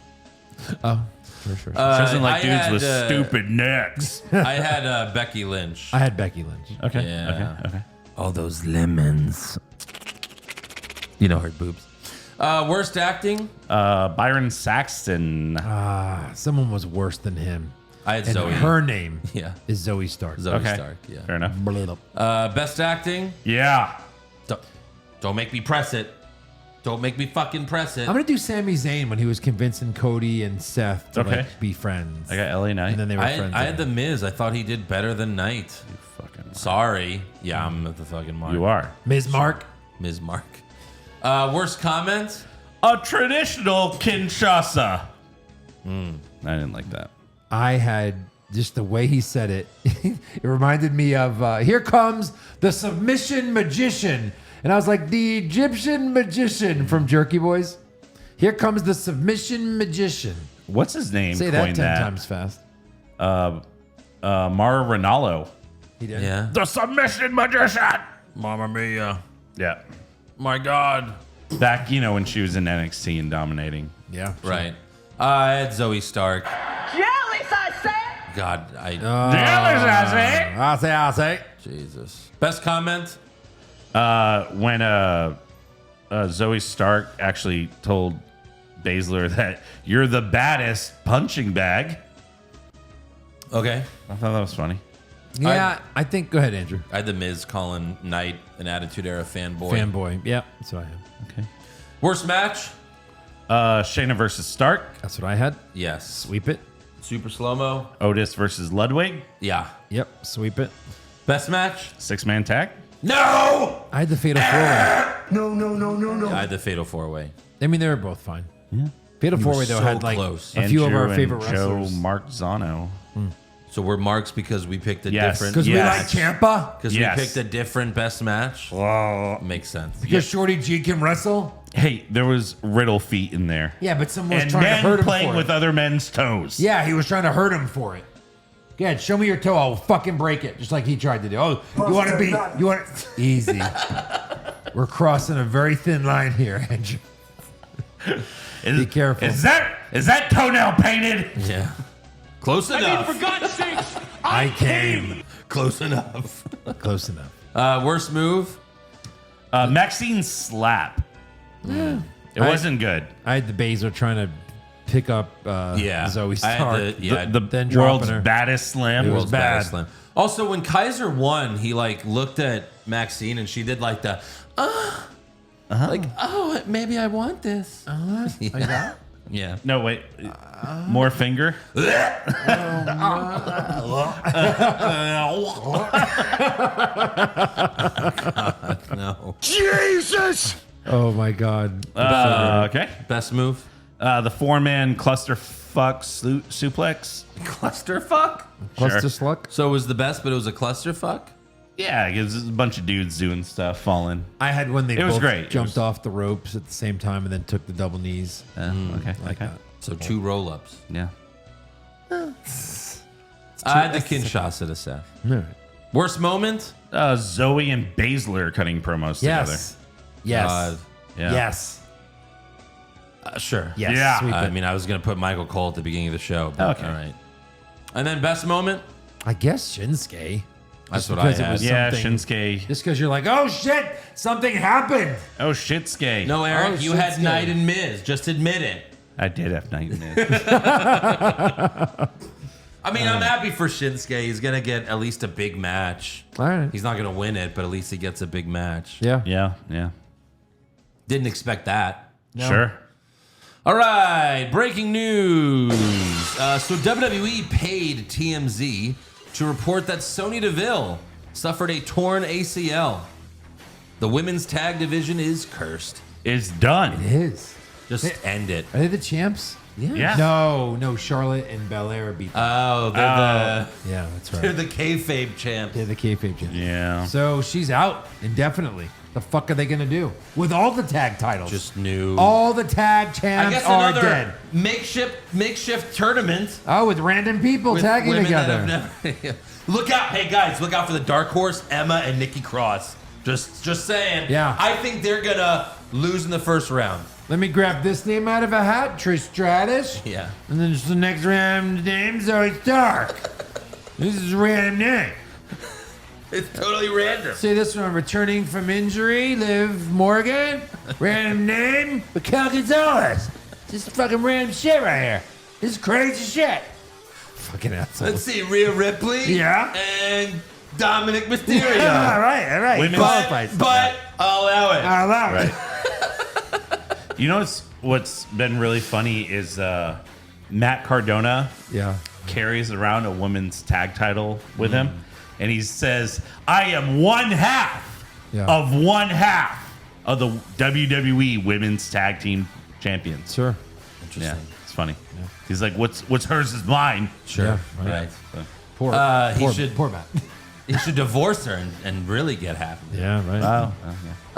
Oh, sure. She doesn't like I dudes had, with stupid necks. I had Becky Lynch. I had Becky Lynch. Okay. Yeah. Okay. All those lemons. You know her boobs. Worst acting? Byron Saxton. Someone was worse than him. I had And Zoe. her name Yeah. is Zoe Stark. Zoe Okay. Stark. Yeah. Fair enough. Best acting? Yeah. Don't make me press it. Don't make me fucking press it. I'm gonna do Sami Zayn when he was convincing Cody and Seth to Okay. like be friends. I got LA Knight. and then they were friends. I had the Miz. I thought he did better than Knight. Fucking. Sorry. Yeah, I'm at the fucking mark. You are. Ms. Mark. Ms. Mark. Worst comment? A traditional Kinshasa. I didn't like that. I had just the way he said it. It reminded me of "Here comes the submission magician," and I was like, "The Egyptian magician from Jerky Boys." Here comes the submission magician. What's his name? Say that coined 10 times fast. Mara Ronaldo. He did. Yeah. The submission magician. Mamma mia. Yeah. My God. Back, when she was in NXT and dominating. Yeah. Right. I had Zoe Stark. Jealous, I said. God, I'll say. Jesus. Best comment? When Zoe Stark actually told Baszler that you're the baddest punching bag. Okay. I thought that was funny. Yeah, I think. Go ahead, Andrew. I had the Miz calling Knight an Attitude Era fanboy. Fanboy. Yeah, that's what I had. Okay. Worst match? Shayna versus Stark. That's what I had. Yes. Sweep it. Super slow-mo? Otis versus Ludwig. Yeah. Yep. Sweep it. Best match? 6-man tag. No! I had the Fatal 4-Way. I had the Fatal 4-Way. I mean, they were both fine. Yeah. Fatal 4-Way though so had like close. a few of Andrew our and favorite Joe wrestlers. Marzano. So we're marks because we picked a Yes. different... Because we Yes. like Ciampa. Because Yes. we picked a different best match? Oh. Makes sense. Because Shorty G can wrestle. Hey, there was Riddle feet in there. Yeah, but someone was And trying to hurt men him playing for with it. other men's toes. Yeah, he was trying to hurt him for it. Go ahead, show me your toe. I'll fucking break it, just like he tried to do. Oh, you want to be? You want easy? We're crossing a very thin line here, Andrew. Be careful. Is that toenail painted? Yeah. Close enough. For God's sakes, I came. Close enough. Close enough. Worst move? Maxine slap. It wasn't good. I had the Baszler trying to pick up Yeah. Zoe I had Stark. the- The Then dropping world's her. baddest slam. It was World's baddest bad. slam. Also, when Kaiser won, he like looked at Maxine and she did like the, like, oh, maybe I want this. Yeah. Yeah. No, wait. More finger. No. Jesus! Oh my God. Okay. Best move? The 4-man clusterfuck suplex. Clusterfuck? Cluster Sure. sluck. So it was the best, but it was a clusterfuck? Yeah, because there's a bunch of dudes doing stuff, falling. I had when they It was both great. It jumped was- off the ropes at the same time and then took the double knees. Okay. Like okay. that. So 2 roll-ups. Yeah. I had the Kinshasa to Seth. All right. Worst moment? Zoe and Baszler cutting promos Yes. Yes. together. Yeah. Yes. Sure. Yes. Yeah. Sweep I it. mean, I was going to put Michael Cole at the beginning of the show. But Okay. All right. And then best moment? I guess Shinsuke. That's Just what I because it had. was Yeah, something- Shinsuke. Just because you're like, oh shit, something happened. Oh, Shitsuke. No, Eric, Oh, you had Shinsuke. Knight and Miz. Just admit it. I did have Night Miz. I mean, I'm happy for Shinsuke. He's going to get at least a big match. All right. He's not going to win it, but at least he gets a big match. Yeah. Yeah. Didn't expect that. Sure. All right, breaking news. So WWE paid TMZ to report that Sonya Deville suffered a torn ACL. The women's tag division is cursed. It's done. It is. Just end it. Are they the champs? Yeah. No, Charlotte and Belair beat them. Oh, Yeah, that's they're right. the kayfabe champs. They're the kayfabe champs. Yeah. So she's out indefinitely. The fuck are they gonna do with all the tag titles? Just new. All the tag I champs guess are another dead. makeshift tournament. Oh, with random people With tagging women that together. have never- Look out, hey guys! Look out for the dark horse, Emma and Nikki Cross. Just saying. Yeah. I think they're gonna lose in the first round. Let me grab this name out of a hat, Trish Stratus. Yeah. And then just the next random name, Zoe Stark. This is a random name. It's totally random. See this one, returning from injury, Liv Morgan. Random name, Raquel Gonzalez. Just fucking random shit right here. This is crazy shit. Fucking asshole. Let's see, Rhea Ripley. Yeah. And Dominic Mysterio. all right. Women's- Qualifies. But I'll allow it. I allow it. You know what's been really funny is Matt Cardona Yeah. carries around a women's tag title with him, and he says, "I am one half of the WWE Women's Tag Team Champions." Sure. Yeah, it's funny. He's like, "What's hers is mine." Sure. Yeah, Right. Poor, poor Matt. He should divorce her and really get half of it. Yeah, right. Oh,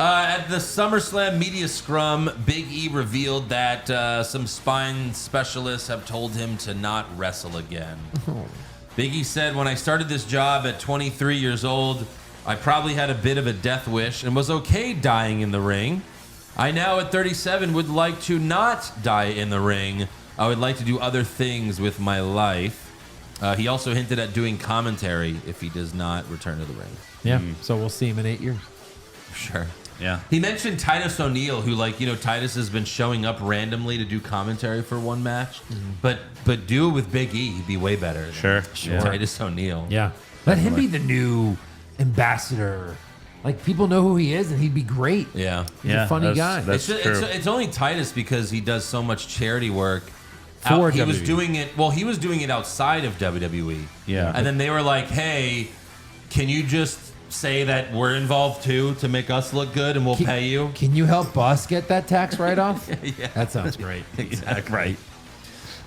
At the SummerSlam media scrum, Big E revealed that some spine specialists have told him to not wrestle again. Big E said, "When I started this job at 23 years old, I probably had a bit of a death wish and was okay dying in the ring. I now at 37 would like to not die in the ring. I would like to do other things with my life." He also hinted at doing commentary if he does not return to the ring. Yeah. So we'll see him in 8 years. Sure. yeah. He mentioned Titus O'Neil, who, Titus has been showing up randomly to do commentary for one match. But do it with Big E, he'd be way better than Sure. Titus O'Neil. Yeah. Let him be the new ambassador. Like, people know who he is, and he'd be great. Yeah. He's a funny guy. That's It's true. it's only Titus because he does so much charity work. For He was WWE. doing it. Well, he was doing it outside of WWE. Yeah. And then they were like, "Hey, can you just say that we're involved too to make us look good, and we'll pay you?" Can you help us get that tax write-off? Yeah. That sounds great. Exactly. Right.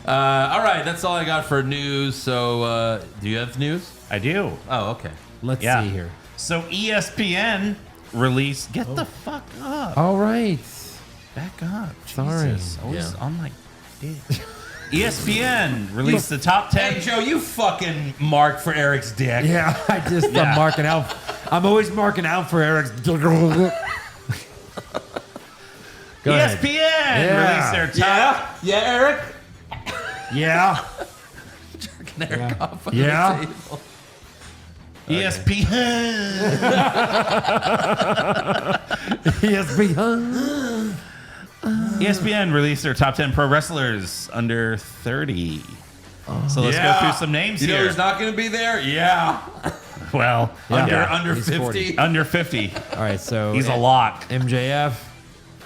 All right, that's all I got for news. So, do you have news? I do. Oh, okay. Let's Yeah. see here. So ESPN released. Get the fuck up. All right. Back up. Sorry. Jesus. Always Yeah. on my dick. ESPN released the top 10. Hey, Joe, you fucking marked for Eric's dick. Yeah, I'm marking out. I'm always marking out for Eric's. Go ahead. ESPN Yeah. released their top. Yeah, Eric. Yeah. Eric off on Yeah. the table. ESPN. ESPN. ESPN released their top 10 pro wrestlers under 30. So let's go through some names You know here. who's not going to be there? Yeah. Well, Under He's 50. 40. under 50. All right, so He's a lock. MJF.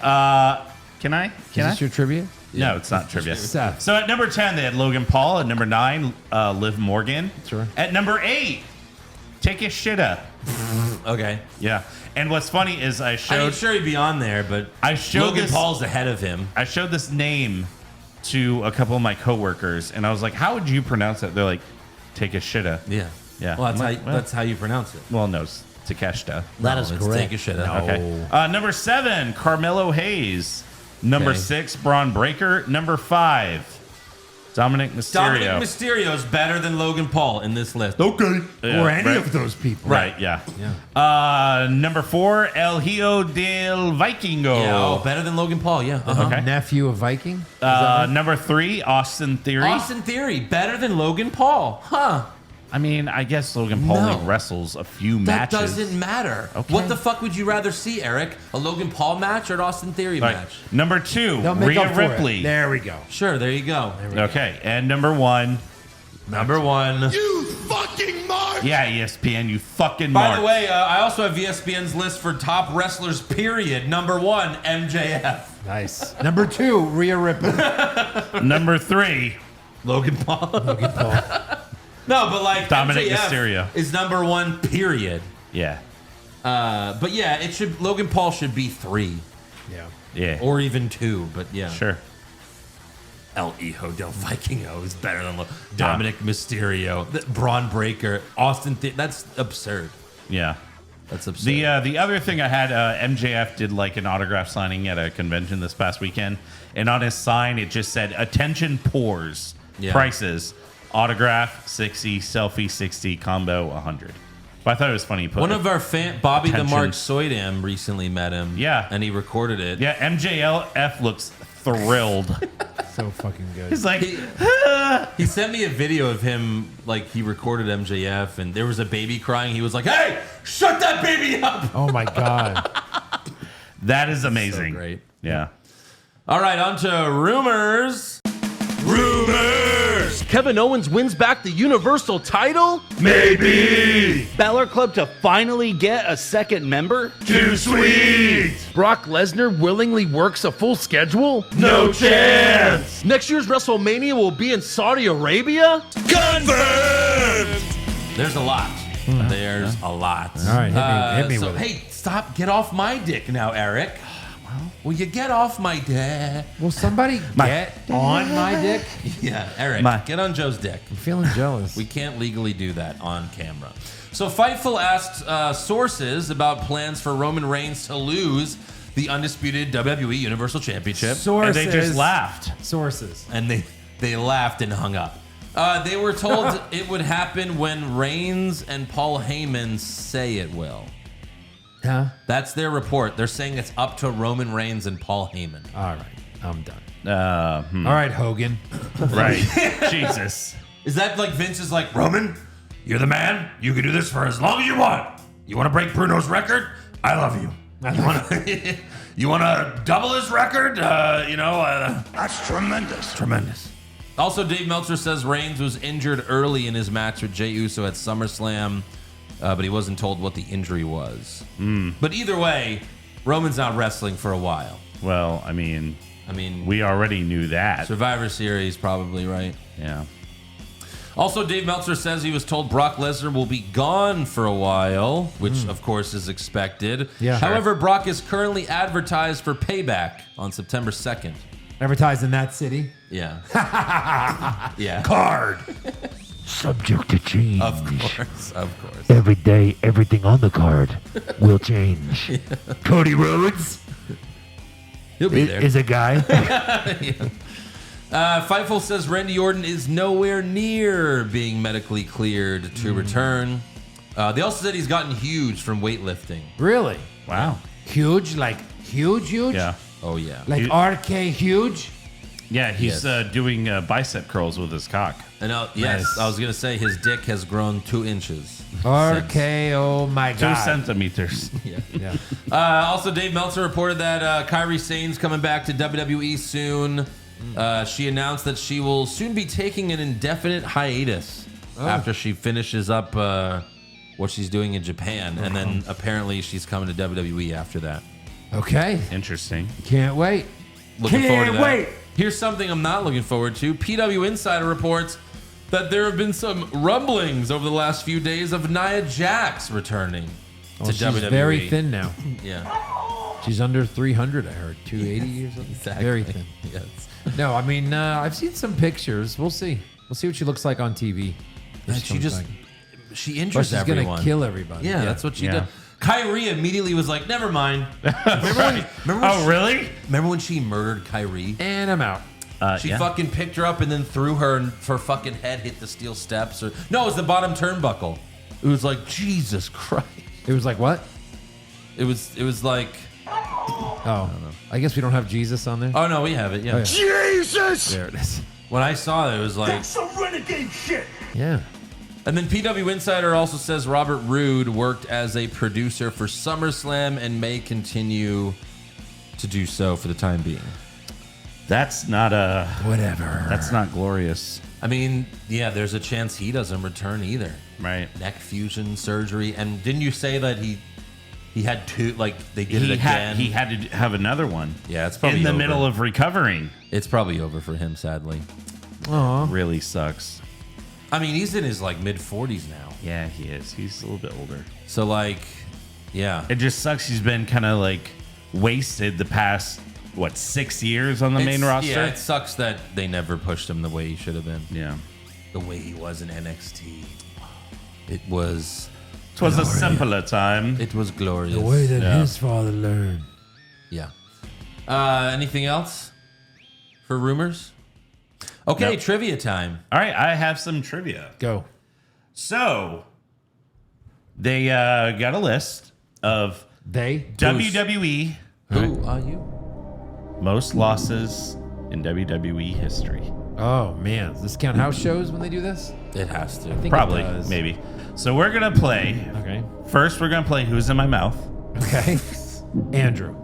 Can I? Is this your trivia? No, it's not trivia. Seth. So at number 10, they had Logan Paul. At number 9, Liv Morgan. Sure. At number 8, Take a Shitta. Okay. Yeah. And what's funny is I'm sure he'd be on there, but I showed Logan this- Paul's ahead of him. I showed this name to a couple of my coworkers, and I was like, "How would you pronounce it?" They're like, "Take a Shitta." Yeah. Yeah. Well, I'm like, well- that's how you pronounce it. Well, no, it's Takeshita. That is correct. Take a shit out. Okay. Number 7, Carmelo Hayes. Number Okay. 6, Braun Breaker. Number 5, Dominic Mysterio. Dominic Mysterio is better than Logan Paul in this list. Okay. Or any of those people. Right, yeah. Number 4, El Hijo del Vikingo. Yeah, oh, better than Logan Paul. Yeah. Uh-huh. Okay. Nephew of Viking. Number 3, Austin Theory. Austin Theory, better than Logan Paul. Huh. I mean, I guess Logan Paul No. only wrestles a few That matches. doesn't matter. Okay. What the fuck would you rather see, Eric? A Logan Paul match or an Austin Theory All right. match? Number 2, They'll make Rhea up for Ripley. it. There we go. Sure, there you go. Okay, and number 1, Number 1. You fucking mark! yeah, ESPN, you fucking By mark. the way, I also have ESPN's list for top wrestlers, period. Number 1, MJF. Nice. Number 2, Rhea Ripley. Number 3, Logan Paul. Logan Paul. No, but like Dominic MJF Mysterio. is number 1, period. yeah, But yeah, Logan Paul should be 3 Yeah. yeah, or even 2. But yeah, sure. El Hijo del Vikingo is better than Dominic Mysterio, Braun Breaker, Austin. That's absurd. Yeah. That's absurd. The other thing I had, MJF did like an autograph signing at a convention this past weekend, and on his sign it just said "Attention Poors, prices, autograph 60, selfie 60, combo 100." But I thought it was funny. One of our Bobby the Mark attention. Soydam recently met him. Yeah. And he recorded it. Yeah, MJF looks thrilled. So fucking good. He's like, He sent me a video of him, like he recorded MJF, and there was a baby crying. He was like, "Hey, shut that baby up!" Oh my god. that is amazing. So great. Yeah. All right, on to rumors. Rumors! Kevin Owens wins back the Universal title? Maybe! Balor Club to finally get a second member? Too sweet! Brock Lesnar willingly works a full schedule? No chance! Next year's WrestleMania will be in Saudi Arabia? Confirmed! There's a lot. There's a lot. All right, hit me so, with it. hey, stop. Get off my dick now, Eric. Will you get off my dick? Will somebody get on my dick? Yeah, Eric, get on Joe's dick. I'm feeling jealous. We can't legally do that on camera. So Fightful asked sources about plans for Roman Reigns to lose the undisputed WWE Universal Championship. Sources. And they just laughed. Sources. And they laughed and hung up. They were told it would happen when Reigns and Paul Heyman say it will. Huh? That's their report. They're saying it's up to Roman Reigns and Paul Heyman. All right. I'm done. All All right, Hogan. Right. Jesus. Is that like Vince is like, Roman, you're the man. You can do this for as long as you want. You want to break Bruno's record? I love you. You want to double his record? That's tremendous. Tremendous. Also, Dave Meltzer says Reigns was injured early in his match with Jey Uso at SummerSlam, but he wasn't told what the injury was. But either way, Roman's not wrestling for a while. Well, I mean, we already knew that. Survivor Series, probably, right? Yeah. Also, Dave Meltzer says he was told Brock Lesnar will be gone for a while, which, of course, is expected. Yeah. However, Brock is currently advertised for Payback on September 2nd. Advertised in that city. Yeah. Yeah. Card. Subject to change. Of course. Every day, everything on the card will change. Cody Rhodes He'll be there. is a guy. Fightful says Randy Orton is nowhere near being medically cleared to return. They also said he's gotten huge from weightlifting. Really? Wow. Huge? Like huge? Yeah. Oh, yeah. Like RK huge? Yeah, he's Yes. doing bicep curls with his cock. And yes, Nice. I was going to say his dick has grown 2 inches. RK, oh my 2 God. centimeters. Yeah. Also, Dave Meltzer reported that Kairi Sane's coming back to WWE soon. She announced that she will soon be taking an indefinite hiatus after she finishes up what she's doing in Japan. And then apparently she's coming to WWE after that. Okay. Interesting. Can't wait. Looking forward to Can't that. wait. Here's something I'm not looking forward to. PW Insider reports that there have been some rumblings over the last few days of Nia Jax returning to She's WWE. very thin now. Yeah, She's under 300, I heard. 280 or something. exactly. Very thin. Yes. No, I mean, I've seen some pictures. We'll see. We'll see what she looks like on TV. And she comes just back. she But injures she's everyone. gonna kill everybody. Yeah, that's what she Yeah. did. Kyrie immediately was like, "Never mind." Remember Oh, really? Remember when she murdered Kyrie? And I'm out. She Yeah. fucking picked her up and then threw her, and her fucking head hit the steel steps. Or no, it was the bottom turnbuckle. It was like Jesus Christ. It was like what? It was like, Oh, I guess we don't have Jesus on there. oh no, we have it. Yeah. Oh, yeah. Jesus! There it is. When I saw it, it was like, That's some renegade shit! Yeah. and then PW Insider also says Robert Roode worked as a producer for SummerSlam and may continue to do so for the time being. That's not Whatever. That's not glorious. I mean, yeah, there's a chance he doesn't return either. Right. Neck fusion surgery, and didn't you say that he had two? Like they did it again. He had to have another one. Yeah, it's probably in the over. middle of recovering. It's probably over for him, sadly. Aw. Really sucks. I mean, he's in his like mid 40s now, Yeah, he is. He's a little bit older. so like, yeah, It just sucks. He's been kind of like wasted the past 6 years on the main roster. Yeah, it sucks that they never pushed him the way he should have been. Yeah. The way he was in NXT, it was 'Twas a simpler time. It was glorious. The way that Yeah. his father learned. Yeah. Anything else for rumors? Okay, Nope. trivia time. All right, I have some trivia. Go. So they got a list of They. WWE Who are you? most losses in WWE history. Oh man, does this count house shows when they do this? It has to. I think Probably, it does. maybe. So we're gonna play. Okay. First, we're gonna play Who's in My Mouth. Okay. Andrew.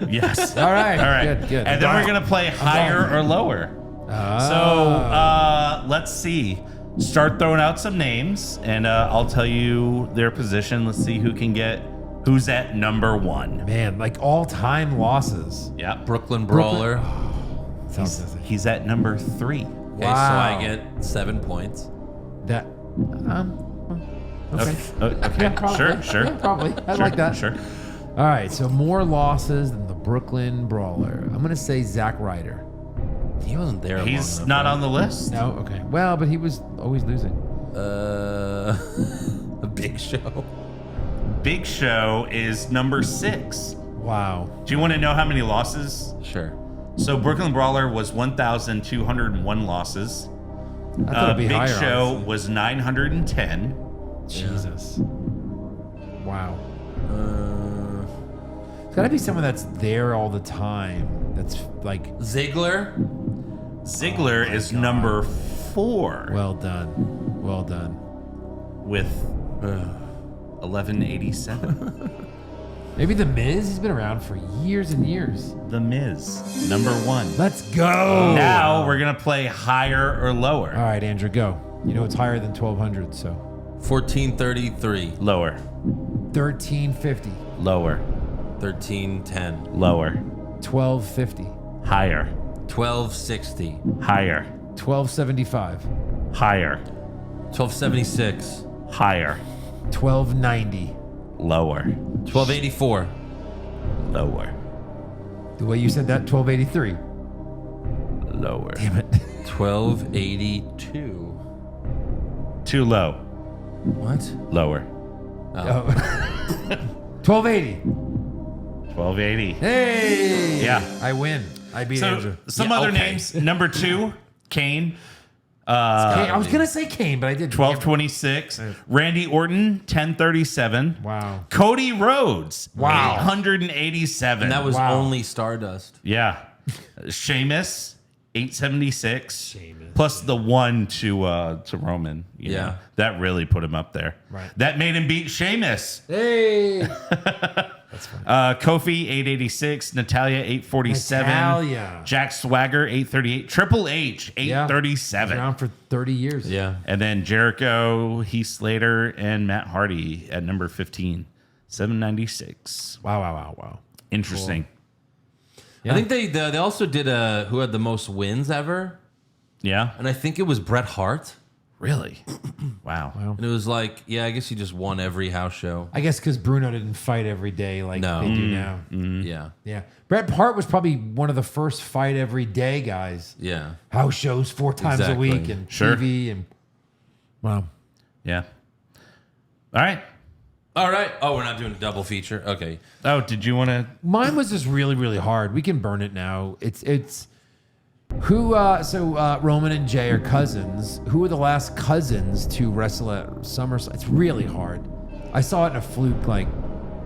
Yes. All right. All right. Good. Good. And then we're gonna play higher or lower. Ah. So let's see. Start throwing out some names, and I'll tell you their position. Let's see who's at number one. Man, like all-time losses. Yeah. Brooklyn Brawler. Sounds He's at number 3. Okay, Wow. so I get 7 points. that. Okay. Okay. Yeah, probably. Sure. Yeah, probably. I Sure, like that. Sure. All right, so more losses than the Brooklyn Brawler. I'm gonna say Zack Ryder. He wasn't there. long He's enough, not right? on the list. No, okay. Well, but he was always losing. A Big Show. Big Show is number 6. Wow. Do you want to know how many losses? Sure. So Brooklyn Brawler was 1,201 losses. I thought it'd be Big higher. Show honestly. was 910. Jesus. Wow. It's gotta be someone that's there all the time. That's like, Ziggler. Ziggler is God. number 4 well done. Well done. with 1187. Maybe The Miz? He's been around for years and years. The Miz, number 1. Let's go. Now we're gonna play higher or lower. All right, Andrew, go. You know it's higher than 1,200, so 1433. Lower, 1,350, lower, 1310. lower, 1,250, higher, 1260. higher, 1,275, higher, 1276. higher, 1,290. lower, 1284. lower, The way you said that, 1,283. lower. Damn it. 1282. Too low, What? lower. Oh. 1,280. 1280. Hey. Yeah. I win. I beat So Andrew. some Yeah, other okay. names. Number 2, Kane. I was gonna say Kane, but I didn't. 1226. Randy Orton, 1037. Wow. Cody Rhodes, Wow. 887. And that was Wow. only Stardust. Yeah. Sheamus, 876. Plus the 1 to Roman. You Yeah. know, that really put him up there. Right. That made him beat Sheamus. Hey. Kofi, 886. Natalia, 847. Natalia. Jack Swagger, 838. Triple H, Yeah. 837. Around for 30 years. Yeah. And then Jericho, Heath Slater, and Matt Hardy at number 15, 796. Wow. Interesting. Yeah. I think they also did who had the most wins ever. Yeah. And I think it was Bret Hart. Really? Wow. And it was like, yeah, I guess he just won every house show. I guess because Bruno didn't fight every day like No. they do now. Yeah. Yeah. Bret Hart was probably one of the first fight every day guys. Yeah. House shows 4 times Exactly. a week and Sure. TV and wow. Yeah. All right. All right. Oh, we're not doing a double feature. Okay. Oh, did you want to? Mine was just really, really hard. We can burn it now. It's who Roman and Jay are cousins. Who are the last cousins to wrestle at SummerSlam? It's really hard. I saw it in a fluke like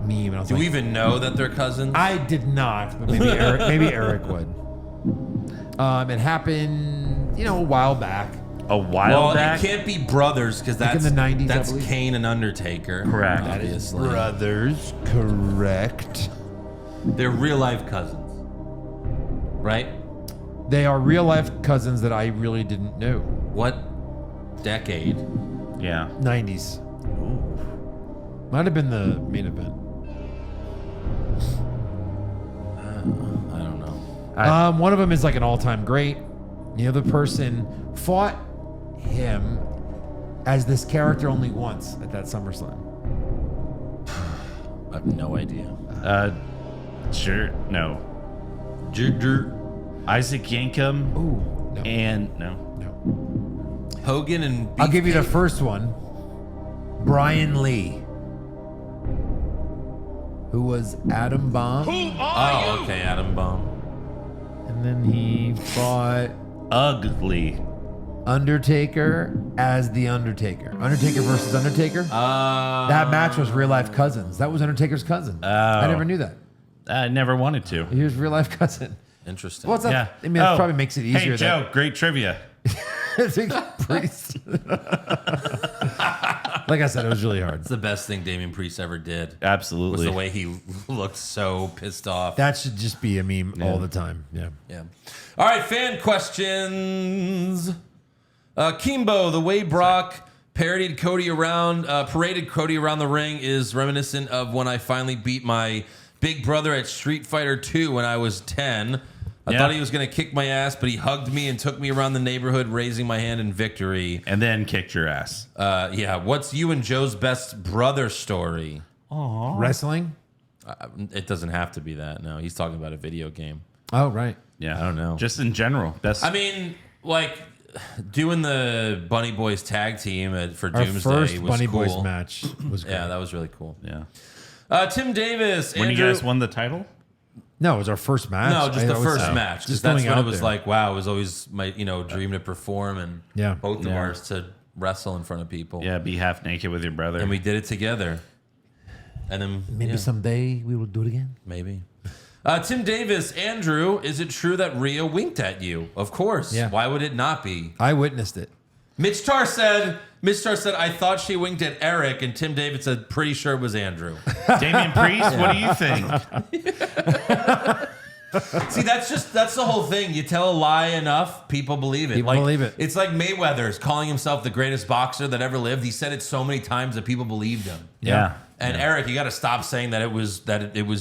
meme and I was Do like, we even know that they're cousins? I did not, but maybe Eric would. It happened, a while back. A while well, back? you can't be brothers because Like that's in the 90s, I That's believe. Kane and Undertaker. Correct. That is Obviously. brothers, correct. They're real life cousins. Right? They are real life cousins that I really didn't know. What decade? Yeah. 90s. Might have been the main event. I don't know. One of them is like an all-time great. The other person fought him as this character only once at that SummerSlam. I have no idea. Sure. No. Isaac Yankem Ooh, no, and no. no. Hogan and I'll give you the first one. Brian Lee. who was Adam Bomb. Oh, okay, Adam Bomb. And then he fought Ugly. Undertaker as the Undertaker. Undertaker versus Undertaker. That match was real life cousins. That was Undertaker's cousin. I never knew that. I never wanted to. He was real life cousin. Interesting. What's up? Yeah. I mean, that probably makes it easier. Hey, Joe, great trivia. Priest. Like I said, it was really hard. It's the best thing Damian Priest ever did. Was Absolutely. the way he looked so pissed off. That should just be a meme all the time. Yeah. Yeah. All right, fan questions. Kimbo, the way Brock paraded Cody around the ring is reminiscent of when I finally beat my big brother at Street Fighter 2 when I was 10. I thought he was going to kick my ass, but he hugged me and took me around the neighborhood, raising my hand in victory. And then kicked your ass. Yeah. What's you and Joe's best brother story? Wrestling? It doesn't have to be that. No, he's talking about a video game. Oh, right. Yeah. I don't know. Just in general. Best. I mean, like doing the Bunny Boys tag team for Our Doomsday first was Bunny cool. Boys match was great. Yeah, that was really cool. yeah. Tim Davis. When Andrew, you guys won the title? No, it was our first match. No, just the I first was- match. Because just that's going when it out was there. like, wow, it was always my dream to perform and Yeah. both of Yeah. ours to wrestle in front of people. Yeah, be half naked with your brother. And we did it together. And then Maybe someday we will do it again. maybe. Tim Davis, Andrew, is it true that Rhea winked at you? Of course. Yeah. Why would it not be? I witnessed it. Mitch Tar said, I thought she winked at Eric, and Tim Davis said, pretty sure it was Andrew. Damian Priest, what do you think? See, that's the whole thing. You tell a lie enough, people believe it. People believe it. It's like Mayweather's calling himself the greatest boxer that ever lived. He said it so many times that people believed him. Yeah. And Eric, you got to stop saying that it was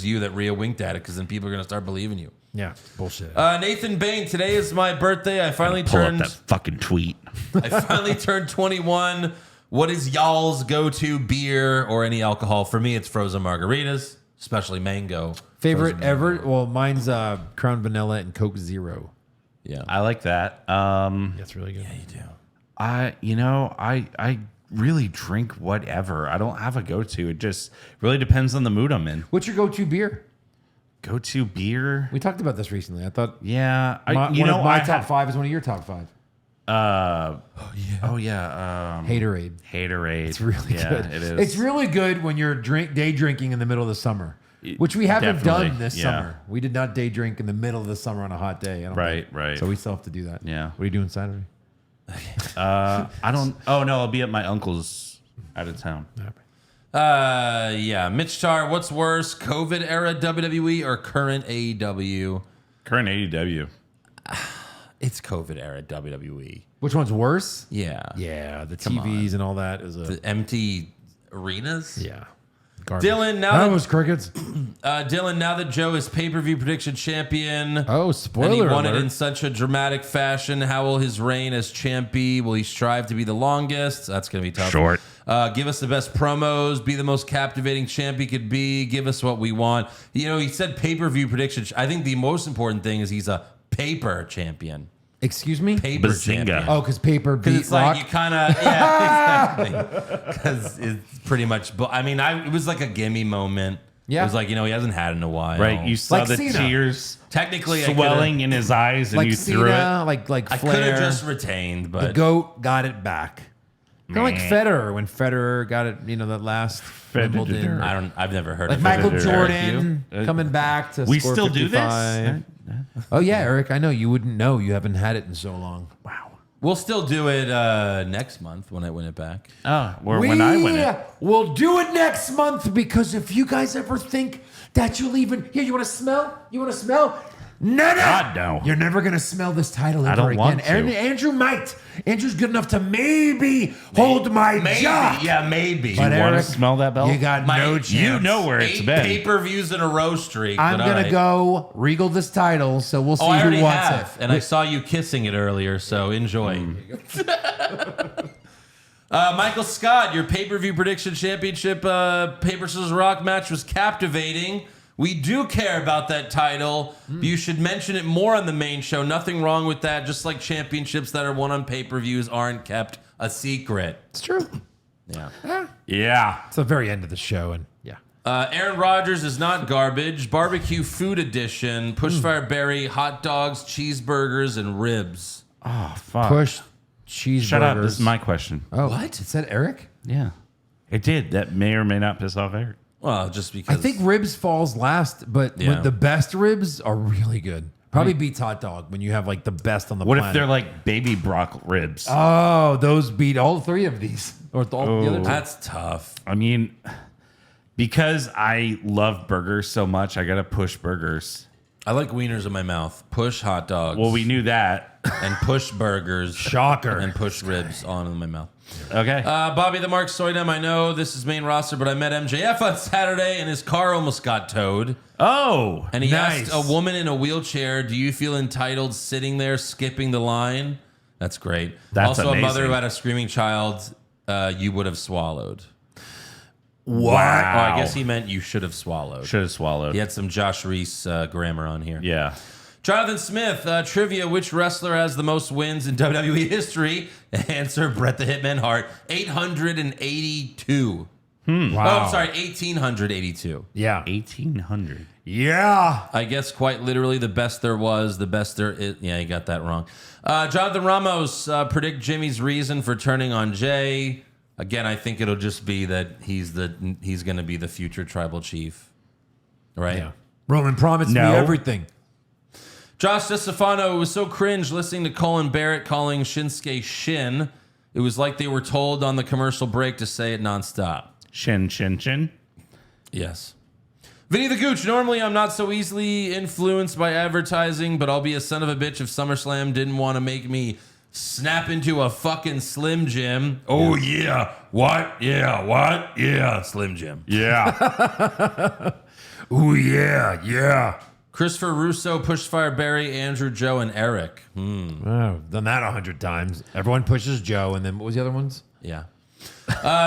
you that Rhea winked at it, because then people are going to start believing you. Yeah, bullshit. Nathan Bain, today is my birthday. I finally Pull turned. up that fucking tweet. I finally turned 21. What is y'all's go-to beer or any alcohol? For me, it's frozen margaritas, especially mango. Favorite Frozen ever? mango. Well, mine's Crown Vanilla and Coke Zero. Yeah, I like that. That's really good. yeah, you do. I really drink whatever. I don't have a go-to. It just really depends on the mood I'm in. What's your go-to beer? Go-to beer? We talked about this recently. I thought Yeah. my top five is one of your top five. Haterade. Haterade. It's really good. It is. It's really good when you're day drinking in the middle of the summer, which we haven't Definitely, done this yeah. summer. We did not day drink in the middle of the summer on a hot day. I don't Right, think. right. So we still have to do that. Yeah. What are you doing Saturday? I don't. Oh no, I'll be at my uncle's out of town. Yeah, Mitch Tar, what's worse, COVID era WWE or current AEW? Current AEW. It's COVID era WWE. Which one's worse? Yeah. Yeah, the TVs and all that is a The empty arenas? yeah. Garbage. Dylan, now that that, was crickets. Dylan, now that Joe is pay-per-view prediction champion, Oh, and he spoiler won alert. it in such a dramatic fashion, how will his reign as champ be? Will he strive to be the longest? That's going to be tough. Short. Give us the best promos. Be the most captivating champ he could be. Give us what we want. You know, he said pay-per-view prediction. I think the most important thing is he's a paper champion. Excuse me? Paper Bazinga. champion. Oh, because paper Because beat it's like rock. you kind of, yeah, exactly. Because it's pretty much, I mean, it was like a gimme moment. Yeah. It was like, he hasn't had in a while. Right. You saw Like the Cena. tears Technically, swelling in his eyes, and like you threw it. Cena, like I could Flair. have just retained, The but GOAT got it back. Kind of like Meh. Federer when Federer got it, that last Wimbledon. I've never heard Like of Michael it. Jordan coming back to We score still do 55. this? Oh yeah, Eric, I know you wouldn't know. You haven't had it in so long. Wow. We'll still do it next month when I win it back. Oh, or when I win it. We'll do it next month because if you guys ever think that you'll even here, you want to smell? You want to smell? No. God, no. You're never gonna smell this title ever don't again. want to. Andrew might. Andrew's good enough to maybe hold my Maybe, job. yeah, maybe. But You want to Eric, smell that belt? You got no chance. You know where it's 8 been. pay-per-views in a row streak. I'm but gonna all right. go regal this title, so we'll see Oh, I already who wants have, it. and I saw you kissing it earlier, so enjoy. Michael Scott, your pay-per-view prediction championship Paper Scissors Rock match was captivating. We do care about that title. You should mention it more on the main show. Nothing wrong with that. Just like championships that are won on pay-per-views aren't kept a secret. It's true. Yeah. Yeah. It's the very end of the show, and yeah. Aaron Rodgers is not garbage. Barbecue food edition. Pushfire berry, hot dogs, cheeseburgers, and ribs. Oh, fuck. Push cheeseburgers. Shut up. This is my question. Oh, What? It said Eric? Yeah. It did. That may or may not piss off Eric. Well, just because I think ribs falls last, but Yeah. the best ribs are really good. Probably beats hot dog when you have like the best on the What planet. if they're like baby Brock ribs? Oh, those beat all three of these. Or the other two. that's tough. I mean, because I love burgers so much, I got to push burgers. I like wieners in my mouth. Push hot dogs. Well, we knew that. and push burgers. Shocker. And push ribs all in my mouth. Okay. Bobby the Mark Soydem, I know this is main roster, but I met MJF on Saturday and his car almost got towed. Oh. And he nice. asked a woman in a wheelchair, do you feel entitled sitting there skipping the line? That's great. That's also, amazing. a mother who had a screaming child, you would have swallowed. Wow. Oh, I guess he meant you should have swallowed. Should have swallowed. He had some Josh Reese grammar on here. Yeah. Jonathan Smith, trivia, which wrestler has the most wins in WWE history? Answer, Bret the Hitman Hart, 882. Oh, I'm sorry, 1,882. Yeah. 1,800. Yeah. I guess quite literally the best there was, the best there is. Yeah, you got that wrong. Jonathan Ramos, predict Jimmy's reason for turning on Jay. Again, I think it'll just be that he's going to be the future tribal chief. Right? Yeah. Roman promised No. me everything. Josh DeStefano, it was so cringe listening to Colin Barrett calling Shinsuke Shin. It was like they were told on the commercial break to say it nonstop. Shin, shin, shin. Yes. Vinny the Gooch, normally I'm not so easily influenced by advertising, but I'll be a son of a bitch if SummerSlam didn't want to make me snap into a fucking Slim Jim. Oh, yeah. What? Yeah. What? Yeah. Slim Jim. Yeah. Ooh, yeah. Yeah. Christopher Russo, Pushfire Barry, Andrew, Joe, and Eric. Oh, done that 100 times. Everyone pushes Joe, and then what was the other ones? Yeah.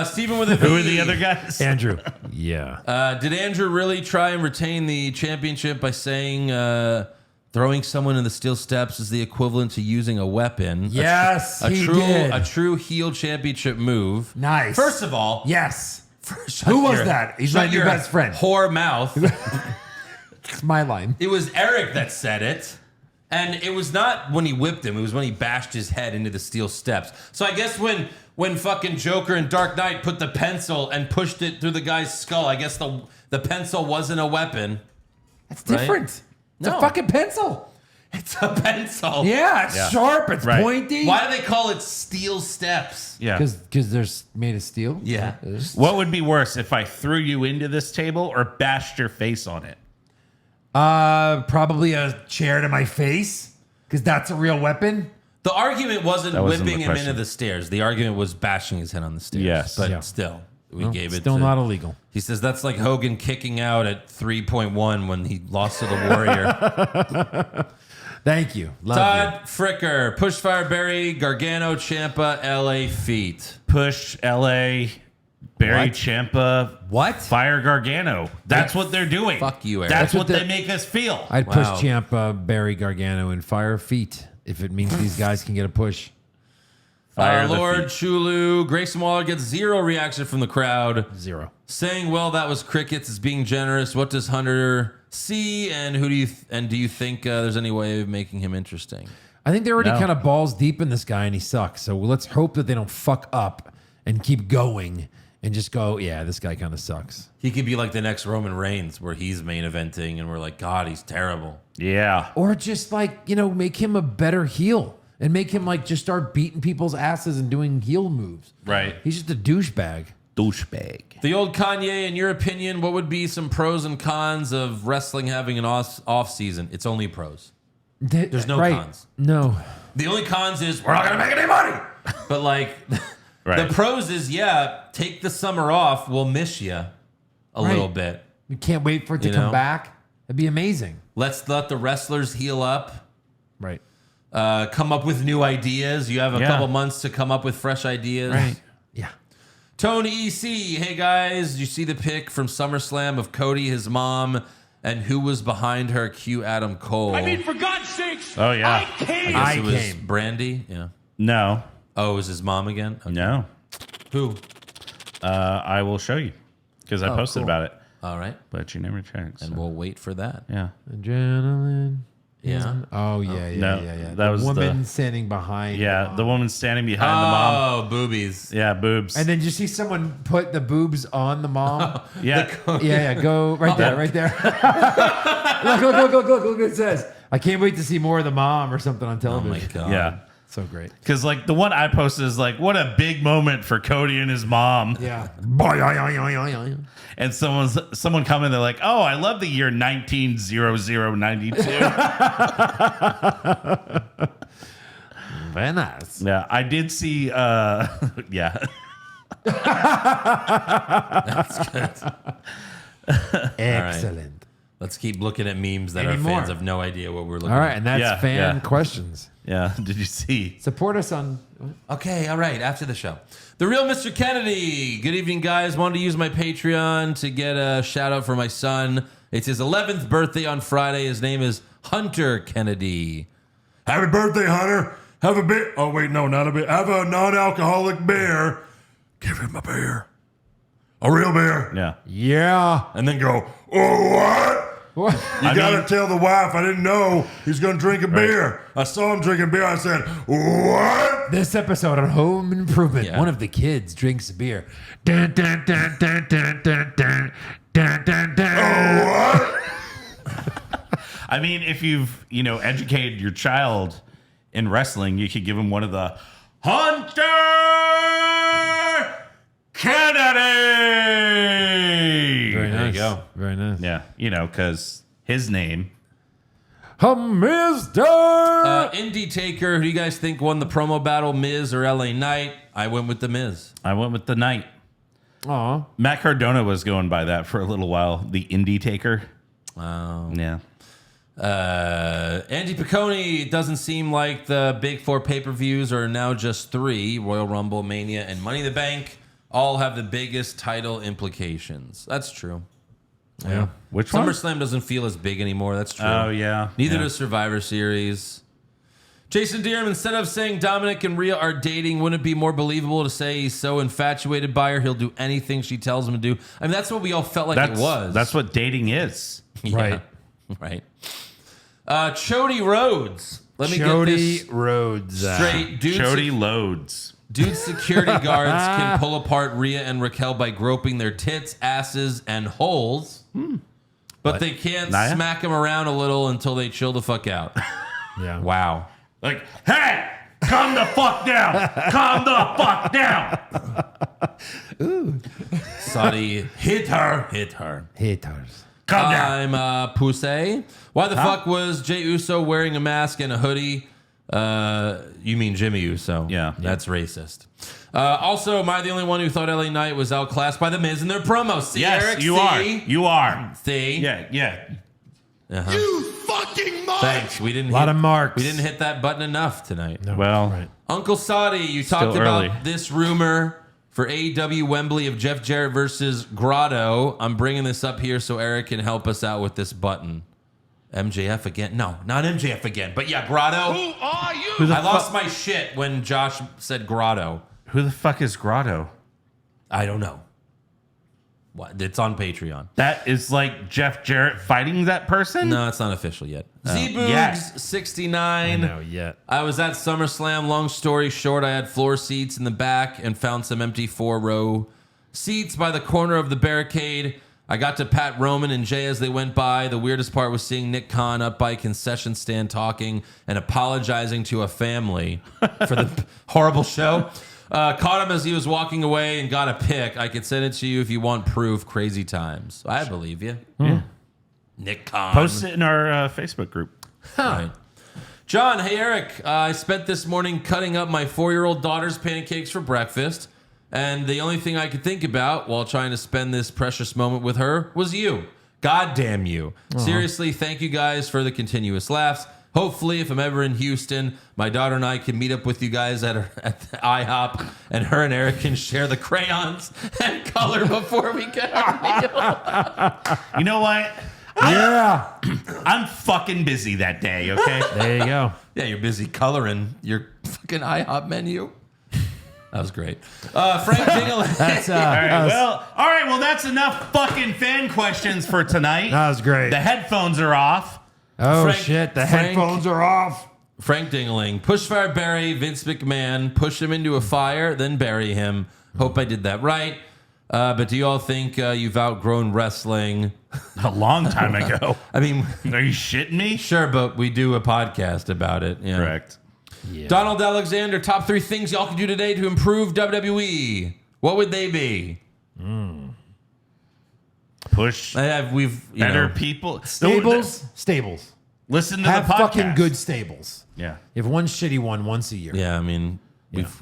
Stephen with a V. Who are the other guys? Andrew. Yeah. Did Andrew really try and retain the championship by saying throwing someone in the steel steps is the equivalent to using a weapon? Yes, he did. A true heel championship move. Nice. First of all, Yes. shut Who was your- that? He's shut not your best friend. Whore mouth. It's my line. It was Eric that said it. And it was not when he whipped him. It was when he bashed his head into the steel steps. So I guess when fucking Joker and Dark Knight put the pencil and pushed it through the guy's skull, I guess the pencil wasn't a weapon. That's Right? different. It's No. a fucking pencil. It's a pencil. Yeah, it's sharp. It's Right. pointy. Why do they call it steel steps? Yeah. Because they're made of steel. Yeah. What would be worse if I threw you into this table or bashed your face on it? Probably a chair to my face, because that's a real weapon. The argument wasn't That wasn't whipping the him question. into the stairs. The argument was bashing his head on the stairs. Yes. But Yeah. still, we Well, gave it still to- not illegal. He says that's like Hogan kicking out at 3.1 when he lost to the Warrior. Thank you. Love Todd Fricker, Pushfire Barry, Gargano, Ciampa, LA Feet. Push LA, Barry What? Ciampa, What? fire Gargano. That's what they're doing. Fuck you, Eric. That's That's what what they make us feel. you. I'd push Wow. Ciampa, Barry, Gargano, and fire feet if it means these guys can get a push. Fire the Lord feet. Chulu, Grayson Waller gets zero reaction from the crowd. Zero. Saying, "Well, that was crickets. Is being generous. What does Hunter see, and who do you do you think there's any way of making him interesting?" I think they're already No. kind of balls deep in this guy, and he sucks. So let's hope that they don't fuck up and keep going and just go, yeah, this guy kind of sucks. He could be like the next Roman Reigns, where he's main eventing, and we're like, God, he's terrible. Yeah. Or just like, make him a better heel and make him like just start beating people's asses and doing heel moves. Right. He's just a douchebag. Douchebag. The old Kanye, in your opinion, what would be some pros and cons of wrestling having an off season? It's only pros. There's no cons. No. The only cons is we're not gonna make any money. But like, Right. the pros is take the summer off. We'll miss you a little bit. We can't wait for it to You come know? back. It'd be amazing. Let's let the wrestlers heal up. Right. Come up with new ideas. You have a Yeah. couple months to come up with fresh ideas. Yeah. Tony EC, hey guys, did you see the pic from SummerSlam of Cody, his mom, and who was behind her? Cue Adam Cole. I mean, for God's sakes. Oh, yeah. I I came. guess I it was came. Brandy. Yeah. No. Oh, it was his mom again? Okay. No. Who? I will show you because I posted cool. about it. All right. but she never checks. And we'll wait for that. Yeah. Adrenaline. Yeah. Oh, yeah. No, That that was woman the- standing behind. Yeah, the woman standing behind the mom. Oh, boobies. Yeah, boobs. And then you see someone put the boobs on the mom. yeah. Yeah, go right there, right there. Look what it says. I can't wait to see more of the mom or something on Oh, television. my God. Yeah. So great. Because, like, the one I posted is like, what a big moment for Cody and his mom. Yeah. And someone commented, they're like, oh, I love the year 190092. Very nice. Yeah, I did see, yeah. Excellent. Let's keep looking at memes that Any our more? fans have no idea what we're looking All right, at. and that's Yeah, fan yeah. questions. Yeah, did you see? Support us on. Okay, all right, after the show. The real Mr. Kennedy. Good evening, guys. Wanted to use my Patreon to get a shout out for my son. It's his 11th birthday on Friday. His name is Hunter Kennedy. Happy birthday, Hunter. Have a beer. Oh, wait, no, not a beer. Have a non-alcoholic beer. Give him a beer. A real beer. Yeah. Yeah. And then go, oh, what? What? You gotta tell the wife, I didn't know he's gonna drink a beer. I saw him drinking beer. I said, what? This episode on Home Improvement, Yeah. one of the kids drinks beer. Dun, dun, dun, dun, dun, dun, dun, dun, dun, dun. What? I mean, if you've, educated your child in wrestling, you could give him one of the Hunter Kennedy. Very There you nice. go. Very nice. Yeah, because his name. Mr. Indie Taker, who do you guys think won the promo battle, Miz or LA Knight? I went with the Miz. I went with the Knight. Aw. Matt Cardona was going by that for a little while. The Indie Taker. Oh. Yeah. Andy Piccone, it doesn't seem like the big four pay-per-views are now just three. Royal Rumble, Mania, and Money in the Bank all have the biggest title implications. That's true. Yeah. Which one? SummerSlam doesn't feel as big anymore. That's true. Oh, yeah. Neither yeah. does Survivor Series. Jason Deerham, instead of saying Dominic and Rhea are dating, wouldn't it be more believable to say he's so infatuated by her, he'll do anything she tells him to do? I mean, that's what we all felt like it was. That's what dating is. Yeah. Right. Right. Chody Rhodes. Let me Jody get this Rhodes. straight. Jody Loads. Dude security guards can pull apart Rhea and Raquel by groping their tits, asses, and holes. But they can't Naya? smack them around a little until they chill the fuck out. Yeah. Wow. Like, hey, calm the fuck down. Calm the fuck down. Saudi hit her. Hit her. Haters. Calm down. I'm Poussey. Why the fuck was Jey Uso wearing a mask and a hoodie? You mean Jimmy Uso? Yeah. That's racist. Also, am I the only one who thought LA Knight was outclassed by the Miz in their promo? See, Yes, Eric? you see? are. You are. See? Yeah, yeah. Uh-huh. You fucking mug! Thanks. We didn't A lot hit, of marks. We didn't hit that button enough tonight. No. Well, Right. Uncle Saudi, you talked Still about early. this rumor for AEW Wembley of Jeff Jarrett versus Grotto. I'm bringing this up here so Eric can help us out with this button. MJF again? No, not MJF again. But yeah, Grotto. Who are you? I lost my shit when Josh said Grotto. who the fuck is Grotto? I don't know. What? It's on Patreon. That is like Jeff Jarrett fighting that person? No, it's not official yet. Z-Boogs yes. 69. No, yet. I was at SummerSlam. Long story short, I had floor seats in the back and found some empty 4-row seats by the corner of the barricade. I got to Pat Roman and Jay as they went by. The weirdest part was seeing Nick Khan up by a concession stand talking and apologizing to a family for the horrible show. Caught him as he was walking away and got a pic. I could send it to you if you want proof. Crazy times. I believe you. Yeah. Nick Khan. Post it in our Facebook group. Right. John, hey, Eric. I spent this morning cutting up my 4-year-old daughter's pancakes for breakfast, and the only thing I could think about while trying to spend this precious moment with her was you. God damn you. Seriously, thank you guys for the continuous laughs. Hopefully, if I'm ever in Houston, my daughter and I can meet up with you guys at the IHOP, and her and Eric can share the crayons and color before we get our meal. You know what? Yeah. I'm fucking busy that day, okay? There you go. Yeah, you're busy coloring your fucking IHOP menu. That was great. Frank Dingle. That's All right. Well, that's enough fucking fan questions for tonight. That was great. The headphones are off. Oh Frank- shit! The Frank- headphones are off. Frank Dingling. Pushfire Barry, Vince McMahon. Push him into a fire, then bury him. Hope I did that right. But do you all think you've outgrown wrestling? A long time ago. I mean, Are you shitting me? sure, but we do a podcast about it. Yeah. Correct. Donald Alexander, top 3 things y'all can do today to improve WWE. What would they be? Push We've better people. Stables. Listen to Have the podcast. fucking good stables. Yeah. You have one shitty one once a year. Yeah, I mean,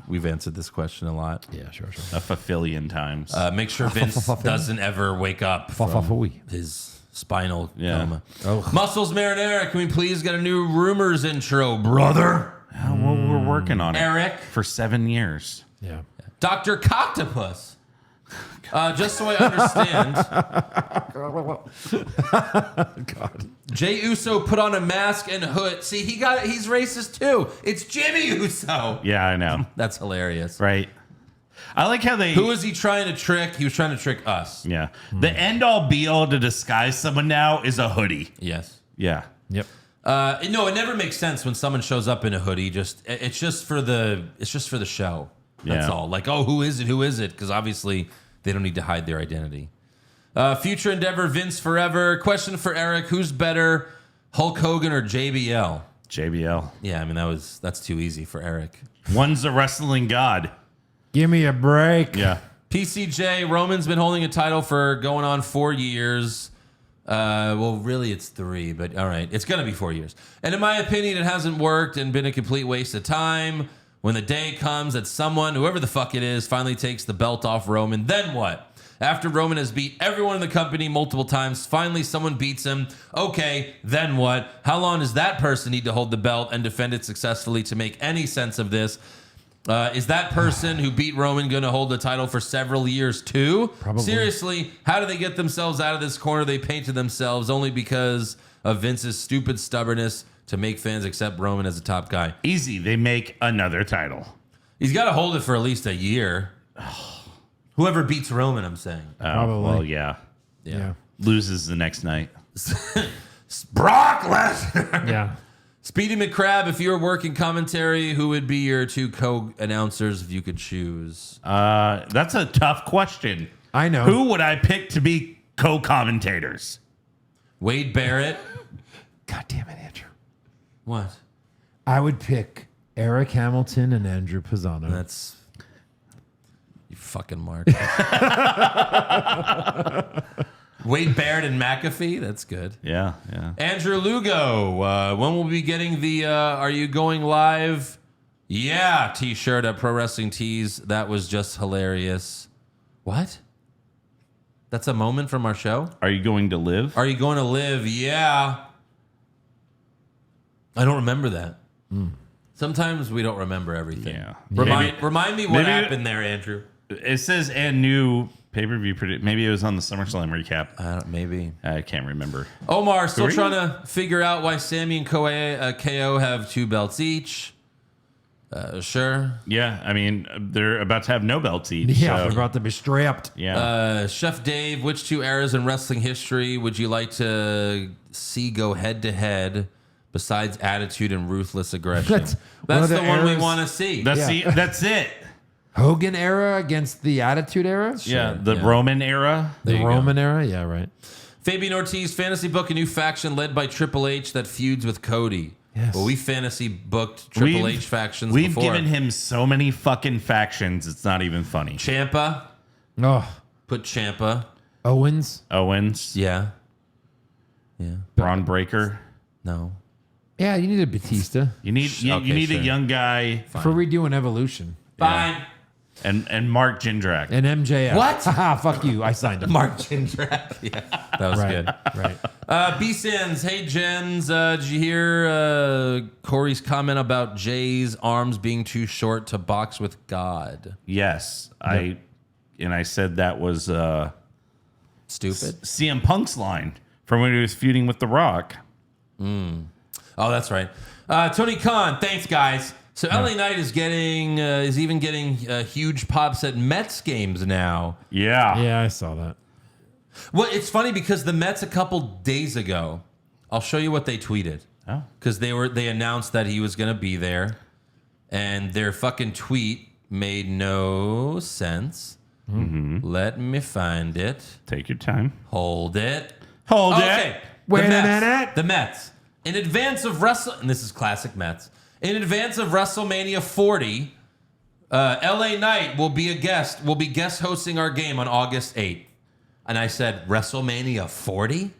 we've answered this question a lot. Yeah, sure. A fulfillion times. Make sure Vince doesn't ever wake up from his spinal coma. Oh. Muscles Marinara, can we please get a new rumors intro, brother? Well, we're working on it. Eric. For 7 years. Yeah. Dr. Coctopus. Just so I understand. God. Jay Uso put on a mask and hood. See, he's racist too. It's Jimmy Uso. Yeah, I know. That's hilarious. Right. I like how they... Who was he trying to trick? He was trying to trick us. Yeah. The end-all be-all to disguise someone now is a hoodie. Yes. Yeah. Yep. No, it never makes sense when someone shows up in a hoodie. It's just for the show. That's Yeah. all. Like, oh, who is it? Who is it? Because obviously they don't need to hide their identity. Future endeavor, Vince forever. Question for Eric: who's better, Hulk Hogan or JBL? JBL. Yeah, I mean that's too easy for Eric. One's a wrestling god. Give me a break. Yeah. PCJ, Roman's been holding a title for going on 4 years. Well, really, it's 3, but all right. It's going to be 4 years. And in my opinion, it hasn't worked and been a complete waste of time. When the day comes that someone, whoever the fuck it is, finally takes the belt off Roman, then what? After Roman has beat everyone in the company multiple times, finally someone beats him. Okay, then what? How long does that person need to hold the belt and defend it successfully to make any sense of this? Is that person who beat Roman going to hold the title for several years too? Probably. Seriously, how do they get themselves out of this corner they painted themselves only because of Vince's stupid stubbornness to make fans accept Roman as a top guy? Easy. They make another title. He's got to hold it for at least a year. Whoever beats Roman, I'm saying. Probably. Well, yeah. Yeah. Loses the next night. Brock Lesnar. Yeah. Speedy McCrab, if you were working commentary, who would be your 2 co-announcers if you could choose? That's a tough question. I know. Who would I pick to be co-commentators? Wade Barrett. God damn it, Andrew. What? I would pick Eric Hamilton and Andrew Pisano. That's... You fucking mark. Wade Barrett and McAfee. That's good. Yeah, yeah. Andrew Lugo. When will we be getting the Are You Going Live? Yeah, t-shirt at Pro Wrestling Tees. That was just hilarious. What? That's a moment from our show? Are you going to live? Are you going to live? Yeah. I don't remember that. Sometimes we don't remember everything. Yeah. Remind me what maybe- happened there, Andrew. It says and new pay-per-view. Maybe it was on the SummerSlam recap. Maybe. I can't remember. Omar, still Who are trying you? to figure out why Sammy and KO have 2 belts each. Sure. Yeah, I mean, they're about to have no belts each. Yeah, so, they're about to be strapped. yeah. Chef Dave, which 2 eras in wrestling history would you like to see go head-to-head besides Attitude and Ruthless Aggression? That's one That's of the the one we eras- want to see. That's it. Hogan era against the Attitude era? Yeah, the yeah. Roman era. The you go. Roman era? Yeah, right. Fabian Ortiz, fantasy book a new faction led by Triple H that feuds with Cody. Yes. Well, we fantasy booked Triple H factions We've before. given him so many fucking factions, it's not even funny. Ciampa. Oh, Put Ciampa. Owens. Owens, Yeah. Yeah. Braun Breaker. No. Yeah, you need a Batista You need Okay, you need sure. a young guy for redoing Evolution. Fine. and Mark Jindrak. And MJF. What? Haha, fuck you. I signed him. Mark Jindrak. Yeah. That was Right, good. right. B-Sans, hey Jens, did you hear Corey's comment about Jay's arms being too short to box with God? Yes, I said that was Stupid. CM Punk's line from when he was feuding with The Rock. Oh, that's right. Tony Khan, thanks guys. So LA Knight is getting is even getting huge pops at Mets games now. Yeah. Yeah, I saw that. Well, it's funny because the Mets a couple days ago, I'll show you what they tweeted. Oh. Because they announced that he was going to be there, and their fucking tweet made no sense. Mm-hmm. Let me find it. Take your time. Hold it. Hold Okay. it. Wait a Mets. minute. The Mets. In advance of and this is classic Mets. In advance of WrestleMania 40, LA Knight will be guest hosting our game on August 8th. And I said, WrestleMania 40?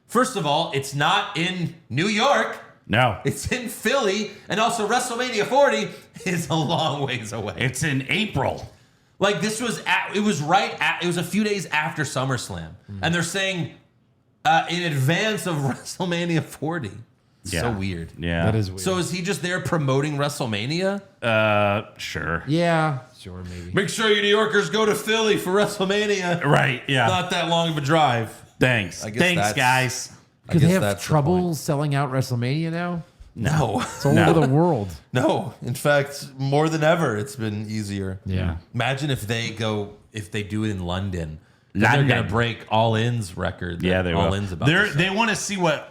First of all, it's not in New York. No. It's in Philly. And also WrestleMania 40 is a long ways away. It's in April. Like it was a few days after SummerSlam. And they're saying in advance of WrestleMania 40. It's so weird. Yeah. That is weird. So is he just there promoting WrestleMania? Sure. Yeah, sure, maybe. Make sure you New Yorkers go to Philly for WrestleMania. Right. Yeah. Not that long of a drive. Thanks. I guess Thanks, that's- guys. I Because guess they have that's the trouble point. selling out WrestleMania now. No. It's all over the world. No. In fact, more than ever, it's been easier. Yeah. Imagine if they do it in London. Then London. they're going to break All In's record. that Yeah, they All will. In's about to They set. want to see what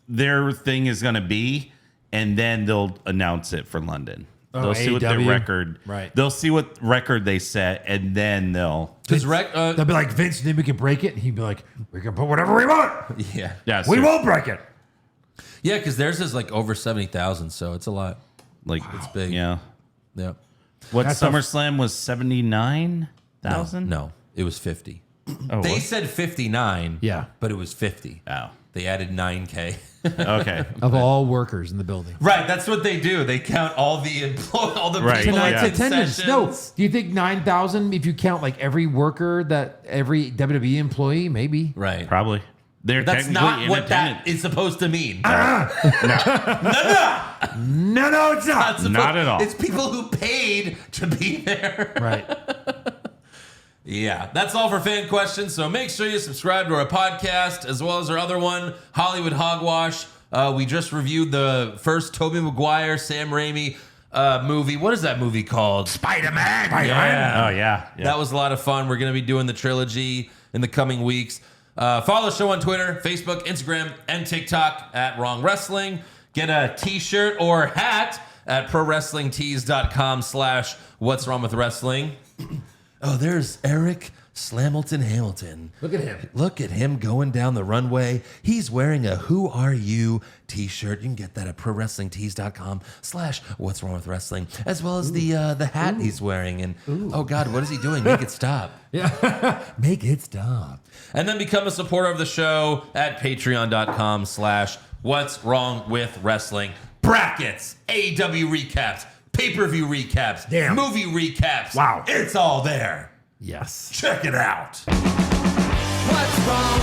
their thing is going to be, and then they'll announce it for London. Oh, They'll see what their AEW? record. Right. They'll see what record they set, and then they'll. Because They'll be like, Vince, then we can break it. And he'd be like, we can put whatever we want. yeah. Yeah. We so, won't break it. Yeah, because theirs is like over 70,000, so it's a lot. Like It's big. Yeah. Yeah. What That's a- SummerSlam was 79,000. No, it was 50. Oh, They what? said 59. Yeah. But it was 50. Oh. They added 9K. Okay. Of all workers in the building. Right, that's what they do. They count all the Right. people Tonight's in attendance. No. concessions. Do you think 9,000, if you count like every worker, that every WWE employee, maybe? Right. Probably. They're That's technically not in what that attendance. is supposed to mean. No, it's not. Not at all. It's people who paid to be there. Right. Yeah, that's all for fan questions. So make sure you subscribe to our podcast as well as our other one, Hollywood Hogwash. We just reviewed the first Tobey Maguire, Sam Raimi movie. What is that movie called? Spider-Man. Yeah. Oh, yeah. That was a lot of fun. We're going to be doing the trilogy in the coming weeks. Follow the show on Twitter, Facebook, Instagram, and TikTok at Wrong Wrestling. Get a t-shirt or hat at prowrestlingtees.com/What's Wrong with Wrestling. Oh, there's Eric Slamilton Hamilton. Look at him. Look at him going down the runway. He's wearing a Who Are You t-shirt. You can get that at prowrestlingtees.com/What's Wrong with Wrestling, as well as the hat he's wearing. And oh God, what is he doing? Make it stop. Yeah. Make it stop. And then become a supporter of the show at patreon.com/What's Wrong with Wrestling. Brackets, AEW recaps, pay-per-view recaps, Damn. movie recaps. Wow. It's all there. Yes. Check it out. What's wrong